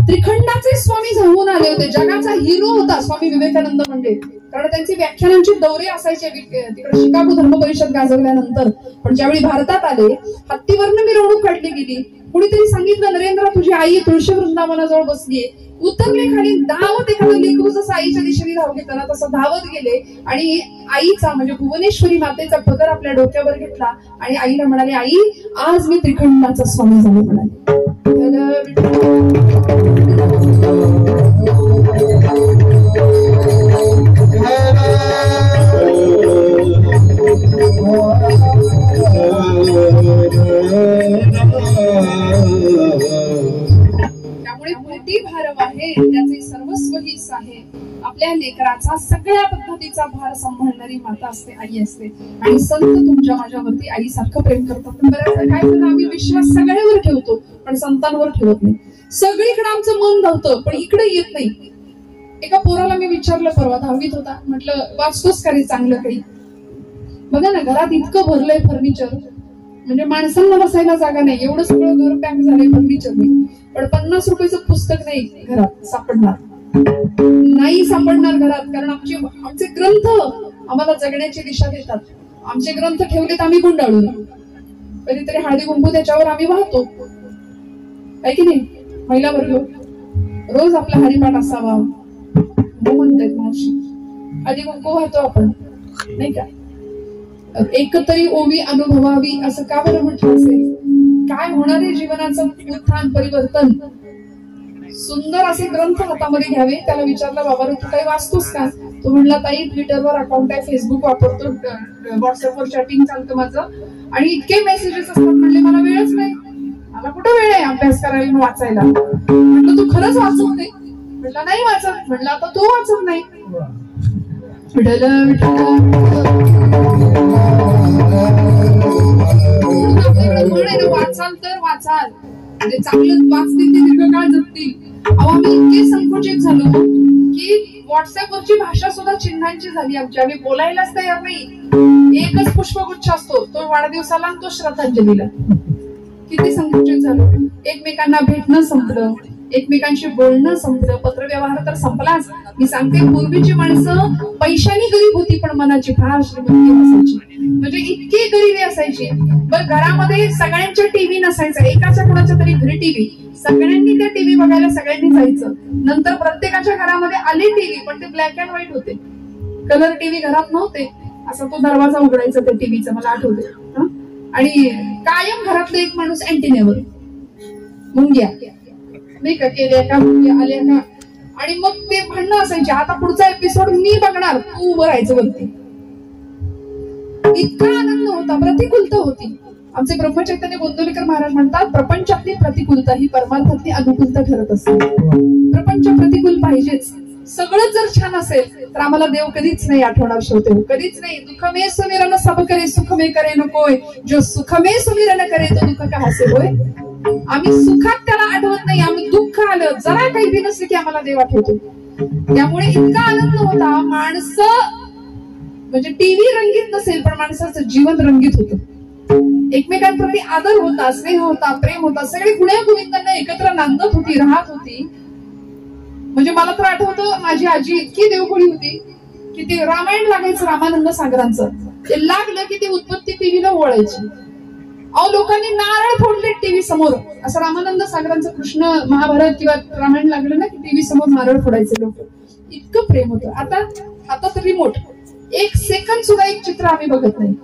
[SPEAKER 2] त्रिखंडाचे स्वामी झावून आले होते. जगाचा हिरो होता स्वामी विवेकानंद म्हणजे. कारण त्यांचे व्याख्यानांचे दौरे असायचे तिकडे शिकागो धर्म परिषद गाजवल्यानंतर. पण ज्यावेळी भारतात आले, हत्तीवरनं मिरवणूक काढली गेली. कुणीतरी सांगितलं, नरेंद्र तुझी आई तुळशी वृंदावनाजवळ बसलीये. उतरले खाली, धावत एखादं लेकरू जसं आईच्या दिशेने धाव घेतं ना तसं धावत गेले आणि आईचा म्हणजे भुवनेश्वरी मातेचा पदर आपल्या डोक्यावर घेतला आणि आईला म्हणाले, आई आज मी त्रिखंडाचा स्वामी झालो म्हणाले. त्यामुळे मोठी भारव आहे त्याचे सर्वस्व हीच आहे. आपल्या लेकराचा सगळ्या पद्धतीचा भार सांभाळणारी माता असते, आई असते. आणि संत तुमच्या माझ्यावरती आईसारखं प्रेम करतात. पण बऱ्याच काय होतं, आम्ही विश्वास सगळ्यावर ठेवतो पण संतांवर ठेवत नाही. सगळीकडे आमचं मन धावतं पण इकडे येत नाही. एका पोराला मी विचारलं परवा, 10वीत होता, म्हटलं वाचतोस का रे चांगलं काही? बघा ना, घरात इतकं भरलंय फर्निचर, म्हणजे माणसांना बसायला जागा नाही, एवढं सगळं घर पॅक झालंय फर्निचरने. पण 50 रुपयाचं पुस्तक नाही घरात सापडणार, नाही सापडणार घरात. कारण आमचे ग्रंथ आम्हाला जगण्याची दिशा देतात. आमचे ग्रंथ ठेवलेत आम्ही गुंडाळून, कधीतरी हळदी कुंकू त्याच्यावर आम्ही वाहतो, आहे की नाही? महिला वर्ग रोज आपला हरिपाठ असावा म्हणतायत मावशी, हळदी कुंकू वाहतो आपण, नाही का? एकतरी ओवी अनुभवावी असं का बरं म्हटलं असेल? काय होणार आहे जीवनाचं उत्थान परिवर्तन? सुंदर असे ग्रंथ हातामध्ये घ्यावे. त्याला विचारलं, बाबा तू काही वाचतोस का? तो म्हणला, ताई ट्विटरवर अकाउंट आहे, फेसबुक वापरतो, व्हॉट्सअपवर चॅटिंग चालतं माझं आणि इतके मेसेजेस असतात. म्हणले मला वेळच नाही, मला कुठं वेळ आहे अभ्यास करायला वाचायला. म्हटलं तू खरंच वाचत नाही? म्हटलं नाही वाचत. म्हटलं आता तू वाचत नाही. वाचाल तर वाचाल, म्हणजे चांगलं वाचतील ते दीर्घकाळ जगतील. अहो आम्ही इतके संकुचित झालो की व्हॉट्सअपवरची भाषा सुद्धा चिन्हांची झाली आमची. आम्ही बोलायलाच तयार नाही. एकच पुष्पगुच्छ असतो, तो वाढदिवसाला आणि तो श्रद्धांजलीला. किती संकुचित झालो. एकमेकांना भेटणं संपलं, एकमेकांशी बोलणं संपलं, पत्रव्यवहार तर संपलाच. मी सांगते, पूर्वीची माणसं पैशानी गरीब होती पण मनाची फार श्रीमंती असायची. म्हणजे इतकी गरिबी असायची. बरं, घरामध्ये सगळ्यांच्या टीव्ही नसायचा, एकाच्या कोणाच्या तरी घरी टीव्ही. सगळ्यांनी त्या टीव्ही बघायला सगळ्यांनी जायचं. नंतर प्रत्येकाच्या घरामध्ये आले टीव्ही, पण ते ब्लॅक अँड व्हाईट होते, कलर टीव्ही घरात नव्हते. असा तो दरवाजा उघडायचा त्या टीव्हीचा, मला आठवते. आणि कायम घरातला एक माणूस अँटिनेवर, मुंग्या नाही का, केल्या का मुंग्या आल्या का, आणि मग ते भांडणं असायचे. आता पुढचा एपिसोड मी बघणार, तू उभं राहायचं वरती. इतका आनंद होता, प्रतिकूलता होती. आमचे ब्रह्मचैतन्य गोंदवलेकर महाराज म्हणतात, प्रपंचातली प्रतिकूलता ही परमार्थातली अनुकूलता ठरत असते. प्रपंच प्रतिकूल पाहिजेच. सगळं जर छान असेल तर आम्हाला देव कधीच नाही आठवणार, शेवटे कधीच नाही. दुःख में सुमिरन सब करे, सुख में करे न कोय, जो सुख में सुमिरन करे तो दुःख का हासे होय. आम्ही सुखात त्याला आठवत नाही, आम्ही दुःख आलं जरा काही बी नसलं की आम्हाला देव आठवतो. त्यामुळे इतका आनंद होता. माणसं म्हणजे टीव्ही रंगीत नसेल पण माणसाचं जीवन रंगीत होतं. एकमेकांप्रती आदर होता, स्नेह होता, प्रेम होता. सगळी गुण्या गोविंदांना एकत्र नांदत होती, राहत होती. म्हणजे मला तर आठवतं, माझी आजी इतकी देवखोडी होती की ते रामायण लागायचं रामानंद सागरांचं, ते लागलं की ती उत्पत्ती टीव्हीला ओळायची. अहो लोकांनी नारळ फोडले टीव्ही समोर. असं रामानंद सागरांचं कृष्ण महाभारत किंवा रामायण लागलं ना की टीव्ही समोर नारळ फोडायचे लोक. इतकं प्रेम होतं. आता तर रिमोट, एक सेकंद सुद्धा एक चित्र आम्ही बघत नाही.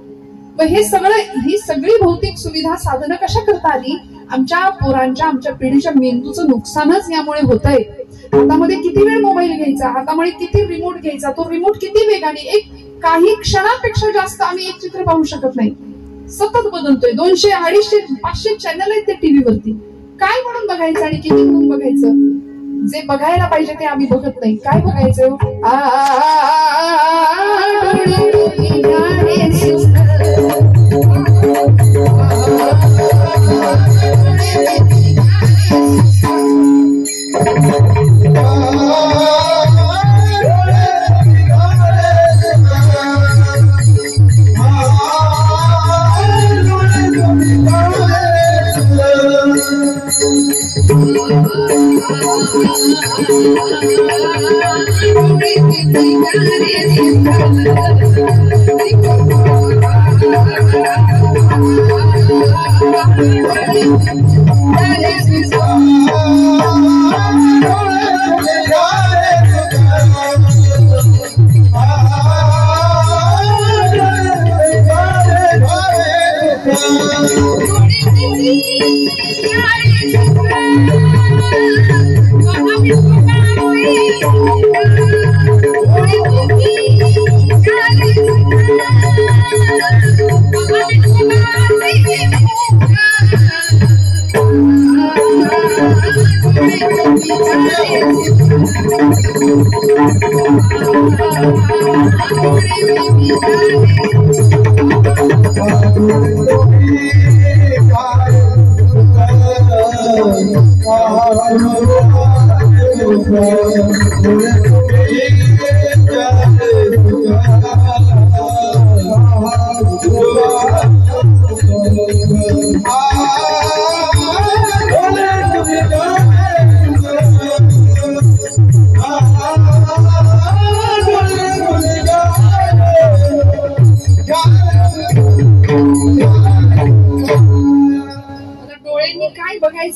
[SPEAKER 2] मग हे सगळं, ही सगळी भौतिक सुविधा साधनं कशा करता आली? आमच्या पोरांच्या, आमच्या पिढीच्या मेंदूचं नुकसानच यामुळे होत आहे. हातामध्ये किती वेळ मोबाईल घ्यायचा, हातामध्ये किती रिमोट घ्यायचा, तो रिमोट किती वेगाने, एक काही क्षणापेक्षा जास्त आम्ही एक चित्र पाहू शकत नाही. सतत बदलतोय. 200, 250, 500 चॅनल आहेत त्या टीव्हीवरती. काय म्हणून बघायचं आणि किती म्हणून बघायचं? जे बघायला पाहिजे ते आम्ही बघत नाही. काय बघायचं?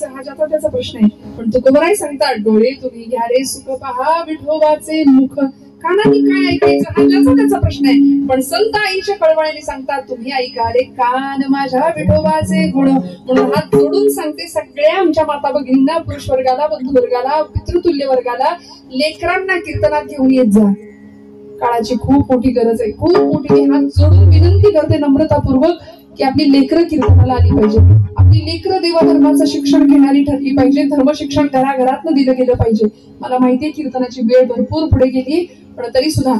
[SPEAKER 2] हा ज्याचा त्याचा प्रश्न आहे, पण तुकोबराय सांगतात डोळे तुम्ही घ्या रे सुख पहा विठोबाचे मुख. कानांनी काय ऐकायचं हा ज्याचा त्याचा प्रश्न आहे, पण संत आईच्या कळवळीने सांगतात तुम्ही ऐका रे कान माझ्या विठोबाचे गुण. म्हणून हात जोडून सांगते सगळ्या आमच्या माता भगिनींना, पुरुष वर्गाला, बंधू वर्गाला, पितृतुल्य वर्गाला, लेकरांना कीर्तनात घेऊन येत जा. काळाची खूप मोठी गरज आहे, खूप मोठी. हात जोडून विनंती करते नम्रतापूर्वक की आपली लेकरं कीर्तनाला आली पाहिजे, आपली लेकरं देवधर्माचं शिक्षण घेणारी ठरली पाहिजे, धर्म शिक्षण घराघरातनं दिलं गेलं पाहिजे. मला माहितीये कीर्तनाची वेळ भरपूर पुढे गेली, पण तरी सुद्धा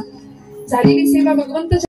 [SPEAKER 2] झालेली सेवा भगवंत